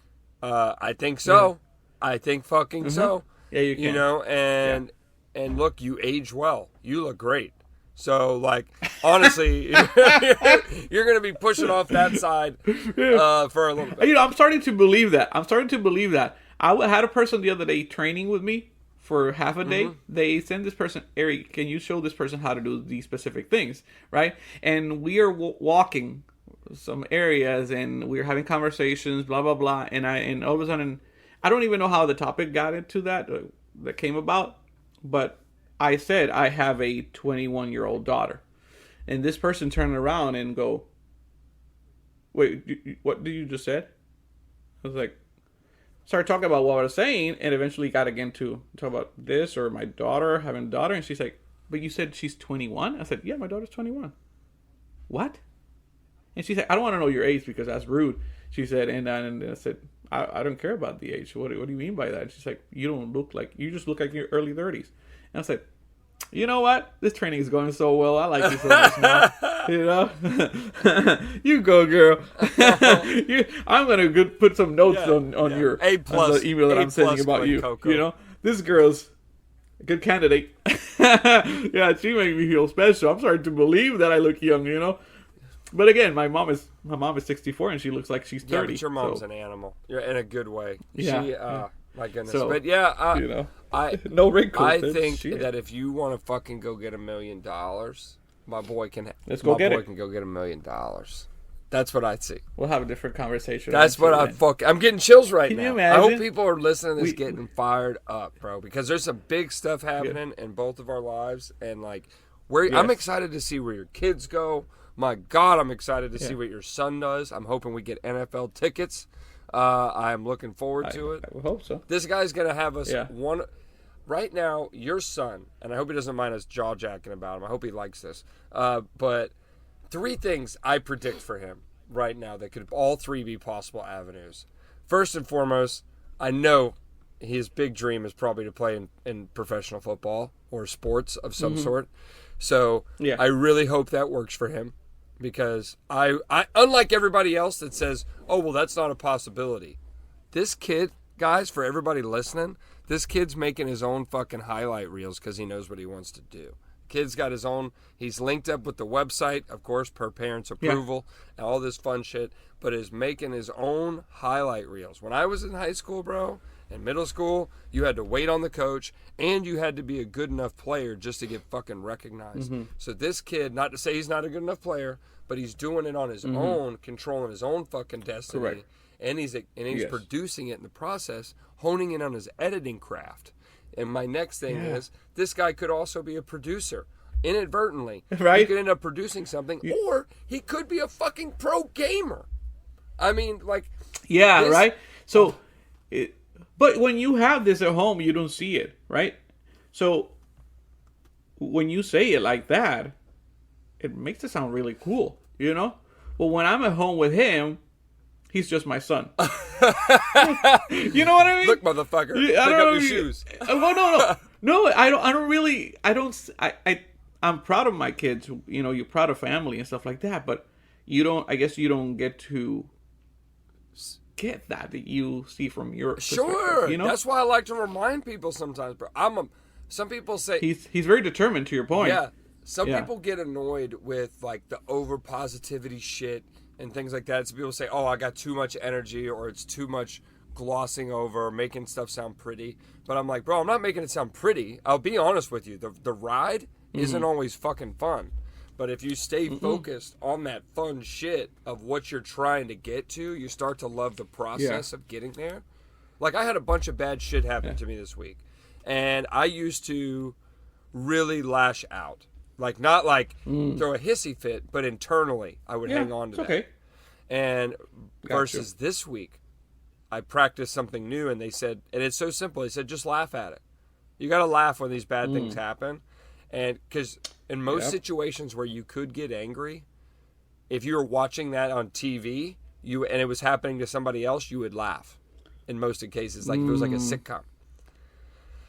I think so. Yeah. I think fucking so.
Yeah, you can.
And look, you age well. You look great. So, like, honestly, you're going to be pushing off that side for a little bit.
I'm starting to believe that. I had a person the other day training with me for half a day. They send this person, Eric, can you show this person how to do these specific things, right? And we are walking some areas and we were having conversations, blah blah blah, and all of a sudden, I don't even know how the topic got into that came about, but I said I have a 21-year-old daughter, and this person turned around and go, "Wait, what did you just said?" I was like, started talking about what I was saying, and eventually got again to talk about this or my daughter having a daughter, and she's like, "But you said she's 21?" I said, "Yeah, my daughter's 21." What? And she said, "I don't want to know your age because that's rude." She said, and I said, I don't care about the age. What do you mean by that? And she's like, you just look like your early 30s. And I said, you know what? This training is going so well. I like you so much now. You go, girl. I'm going to put some notes on your
A+,
on the email that I'm sending about you.
Coco.
This girl's a good candidate. Yeah, she made me feel special. I'm starting to believe that I look young, But again, my mom is 64 and she looks like she's 30.
Yeah, but your mom's an animal. You're in a good way.
Yeah.
My goodness.
So,
but
no wrinkles.
I think that if you want to fucking go get $1 million, my boy can.
Let's go get it.
My boy can go get $1 million. That's what I see.
We'll have a different conversation.
That's what I'm getting chills right now.
Can you imagine?
I hope people are listening to this getting fired up, bro, because there's some big stuff happening in both of our lives, and like, I'm excited to see where your kids go. My God, I'm excited to see what your son does. I'm hoping we get NFL tickets. I'm looking forward to it.
I hope so.
This guy's going to have us one. Right now, your son, and I hope he doesn't mind us jaw-jacking about him. I hope he likes this. But 3 things I predict for him right now that could all 3 be possible avenues. First and foremost, I know his big dream is probably to play in professional football or sports of some sort. So I really hope that works for him. Because I unlike everybody else that says, oh, well, that's not a possibility. This kid, guys, for everybody listening, this kid's making his own fucking highlight reels because he knows what he wants to do. Kid's got his own, he's linked up with the website, of course, per parents' approval, and all this fun shit, but is making his own highlight reels. When I was in high school, bro, in middle school, you had to wait on the coach, and you had to be a good enough player just to get fucking recognized. So this kid, not to say he's not a good enough player, but he's doing it on his own, controlling his own fucking destiny. Correct. And he's producing it in the process, honing in on his editing craft. And my next thing is, this guy could also be a producer. Inadvertently. Right. He could end up producing something, or he could be a fucking pro gamer. I mean, like...
Yeah, right? So... it. But when you have this at home, you don't see it, right? So when you say it like that, it makes it sound really cool, you know? But when I'm at home with him, he's just my son. You know what I mean?
Look, motherfucker, pick up your shoes.
Well, no. I don't really. I don't. I'm proud of my kids. You know, you're proud of family and stuff like that. But you don't. I guess you don't get to get that you see from your
Sure.
You know,
that's why I like to remind people sometimes, bro. Some people say
he's very determined. To your point.
Yeah. Some people get annoyed with like the over positivity shit and things like that. So people say, "Oh, I got too much energy," or "It's too much glossing over, making stuff sound pretty." But I'm like, bro, I'm not making it sound pretty. I'll be honest with you. The ride isn't always fucking fun. But if you stay focused on that fun shit of what you're trying to get to, you start to love the process of getting there. Like, I had a bunch of bad shit happen to me this week. And I used to really lash out. Like, not like throw a hissy fit, but internally I would hang on to that.
Okay.
And versus this week, I practiced something new, and they said, and it's so simple, they said, just laugh at it. You got to laugh when these bad things happen. And because in most situations where you could get angry, if you were watching that on TV, and it was happening to somebody else, you would laugh. In most cases, like if it was like a sitcom.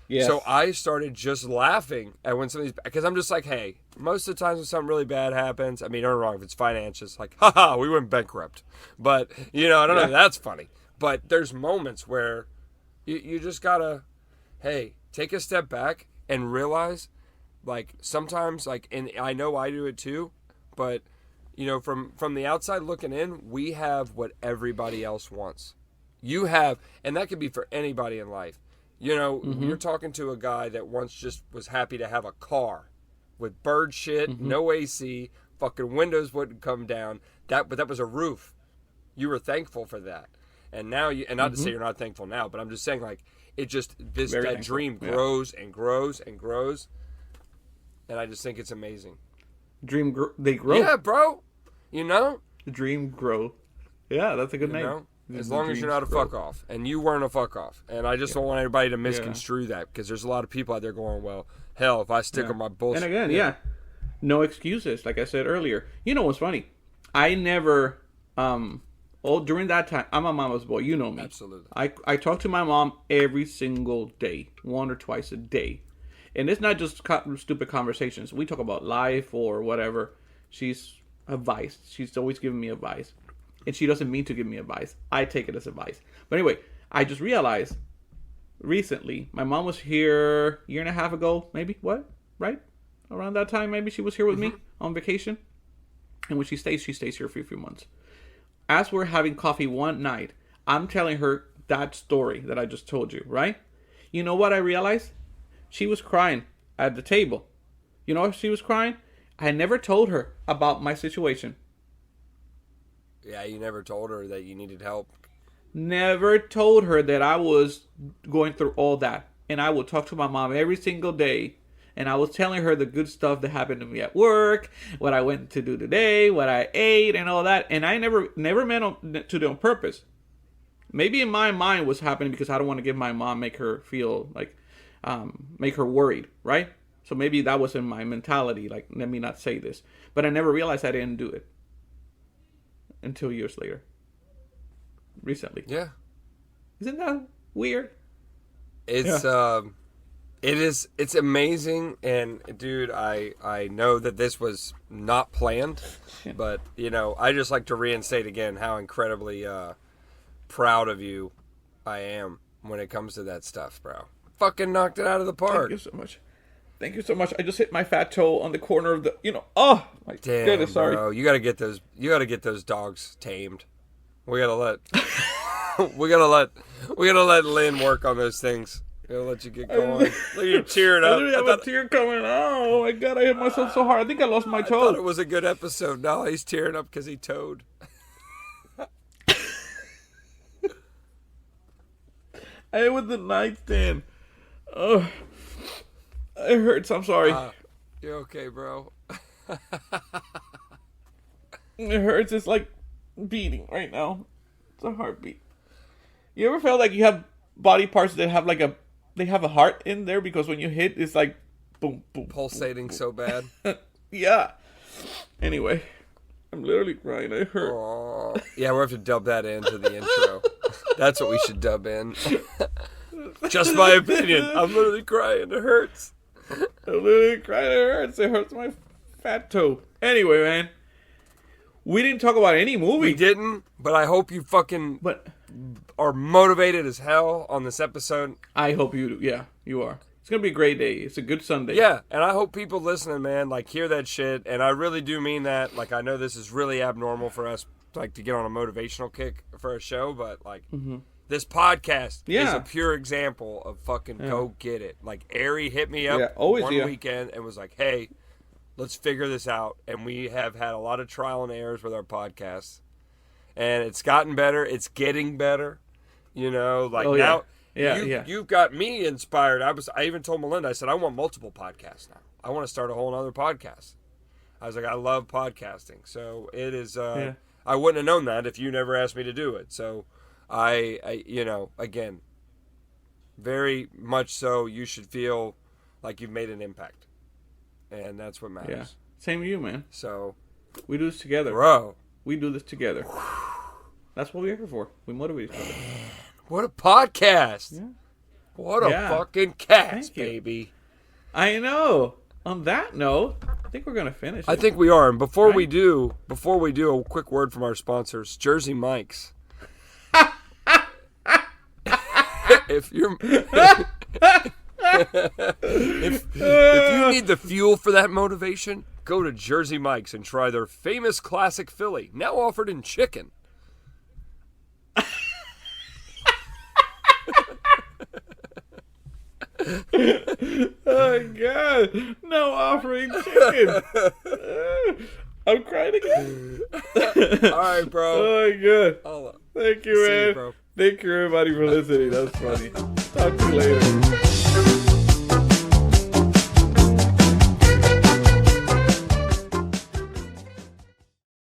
Yes. So I started just laughing at when somebody's, because I'm just like, hey, most of the times when something really bad happens, I mean, don't get me wrong, if it's finances, like, haha, we went bankrupt. But, you know, I don't know if that's funny. But there's moments where you just gotta, hey, take a step back and realize, like, sometimes, like, and I know I do it too, but, you know, from the outside looking in, we have what everybody else wants. You have, and that could be for anybody in life. You know, you're talking to a guy that once just was happy to have a car with bird shit, no AC, fucking windows wouldn't come down. But that was a roof. You were thankful for that. And now and not to say you're not thankful now, but I'm just saying, like, it just, that dream grows and grows and grows. And I just think it's amazing.
They grow.
Yeah, bro. You know?
The dream grow. Yeah, that's a good name.
Know? As long as you're not a fuck off. And you weren't a fuck off. And I just don't want anybody to misconstrue that, because there's a lot of people out there going, well, hell, if I stick with my bullshit.
And again, no excuses, like I said earlier. You know what's funny? I never, during that time, I'm a mama's boy. You know me.
Absolutely.
I talk to my mom every single day, 1 or twice a day. And it's not just stupid conversations. We talk about life or whatever. She's advice. She's always giving me advice. And she doesn't mean to give me advice. I take it as advice. But anyway, I just realized recently, my mom was here a year and a half ago, maybe, right? Around that time, maybe she was here with me on vacation. And when she stays here for a few months. As we're having coffee one night, I'm telling her that story that I just told you, right? You know what I realized? She was crying at the table. You know why she was crying? I never told her about my situation.
Yeah, you never told her that you needed help.
Never told her that I was going through all that. And I would talk to my mom every single day. And I was telling her the good stuff that happened to me at work, what I went to do today, what I ate, and all that. And I never meant to do on purpose. Maybe in my mind was happening because I don't want to give my mom, make her feel like, make her worried, right? So maybe that was in my mentality, like, let me not say this. But I never realized I didn't do it. Until years later. Recently.
Yeah.
Isn't that weird?
It's it's amazing, and dude, I know that this was not planned, but you know, I just like to reinstate again how incredibly proud of you I am when it comes to that stuff, bro. Fucking knocked it out of the park.
Thank you so much. Thank you so much. I just hit my fat toe on the corner of the, oh my goodness, sorry.
Bro, you gotta get those dogs tamed. We gotta let Lynn work on those things. We gotta let you get going. Look, you're tearing up.
I literally have a tear coming. Oh my god, I hit myself so hard. I think I lost my toe.
I thought it was a good episode. No, he's tearing up because he towed.
I hit with the nightstand. Oh. It hurts. I'm sorry.
You're okay, bro.
It hurts. It's like beating right now. It's a heartbeat. You ever felt like you have body parts that have like they have a heart in there because when you hit, it's like boom, boom,
Pulsating so bad.
yeah. Anyway, I'm literally crying. It hurt.
Aww. Yeah, we'll have to dub that into the intro. That's what we should dub in. Just my opinion. I'm literally crying. It hurts.
I'm literally crying. It hurts. It hurts my fat toe. Anyway, man, we didn't talk about any movie.
We didn't, but I hope you fucking are motivated as hell on this episode.
I hope you do. Yeah, you are. It's going to be a great day. It's a good Sunday.
Yeah, and I hope people listening, man, like, hear that shit, and I really do mean that. Like, I know this is really abnormal for us, like, to get on a motivational kick for a show, but, like, this podcast is a pure example of fucking go get it. Like, Hery hit me up one weekend and was like, hey, let's figure this out, and we have had a lot of trial and errors with our podcasts, and it's gotten better. It's getting better, you know, like now... You've got me inspired. I even told Melinda, I said, I want multiple podcasts now. I want to start a whole other podcast. I was like, I love podcasting. So it is, I wouldn't have known that if you never asked me to do it. So I you know, again, very much so you should feel like you've made an impact. And that's what matters.
Yeah. Same with you, man.
So
we do this together.
Bro.
We do this together. That's what we're here for. We motivate each other.
What a podcast.
Yeah.
What a fucking cast, baby.
I know. On that note, I think we're going to finish it.
I think we are. And before we do, a quick word from our sponsors, Jersey Mike's. if you need the fuel for that motivation, go to Jersey Mike's and try their famous classic Philly, now offered in chicken.
Oh God! No offering chicken. I'm crying again.
All right, bro.
Oh my God! Thank you, man.
You, bro.
Thank you, everybody, for listening. That's funny. Talk to you later.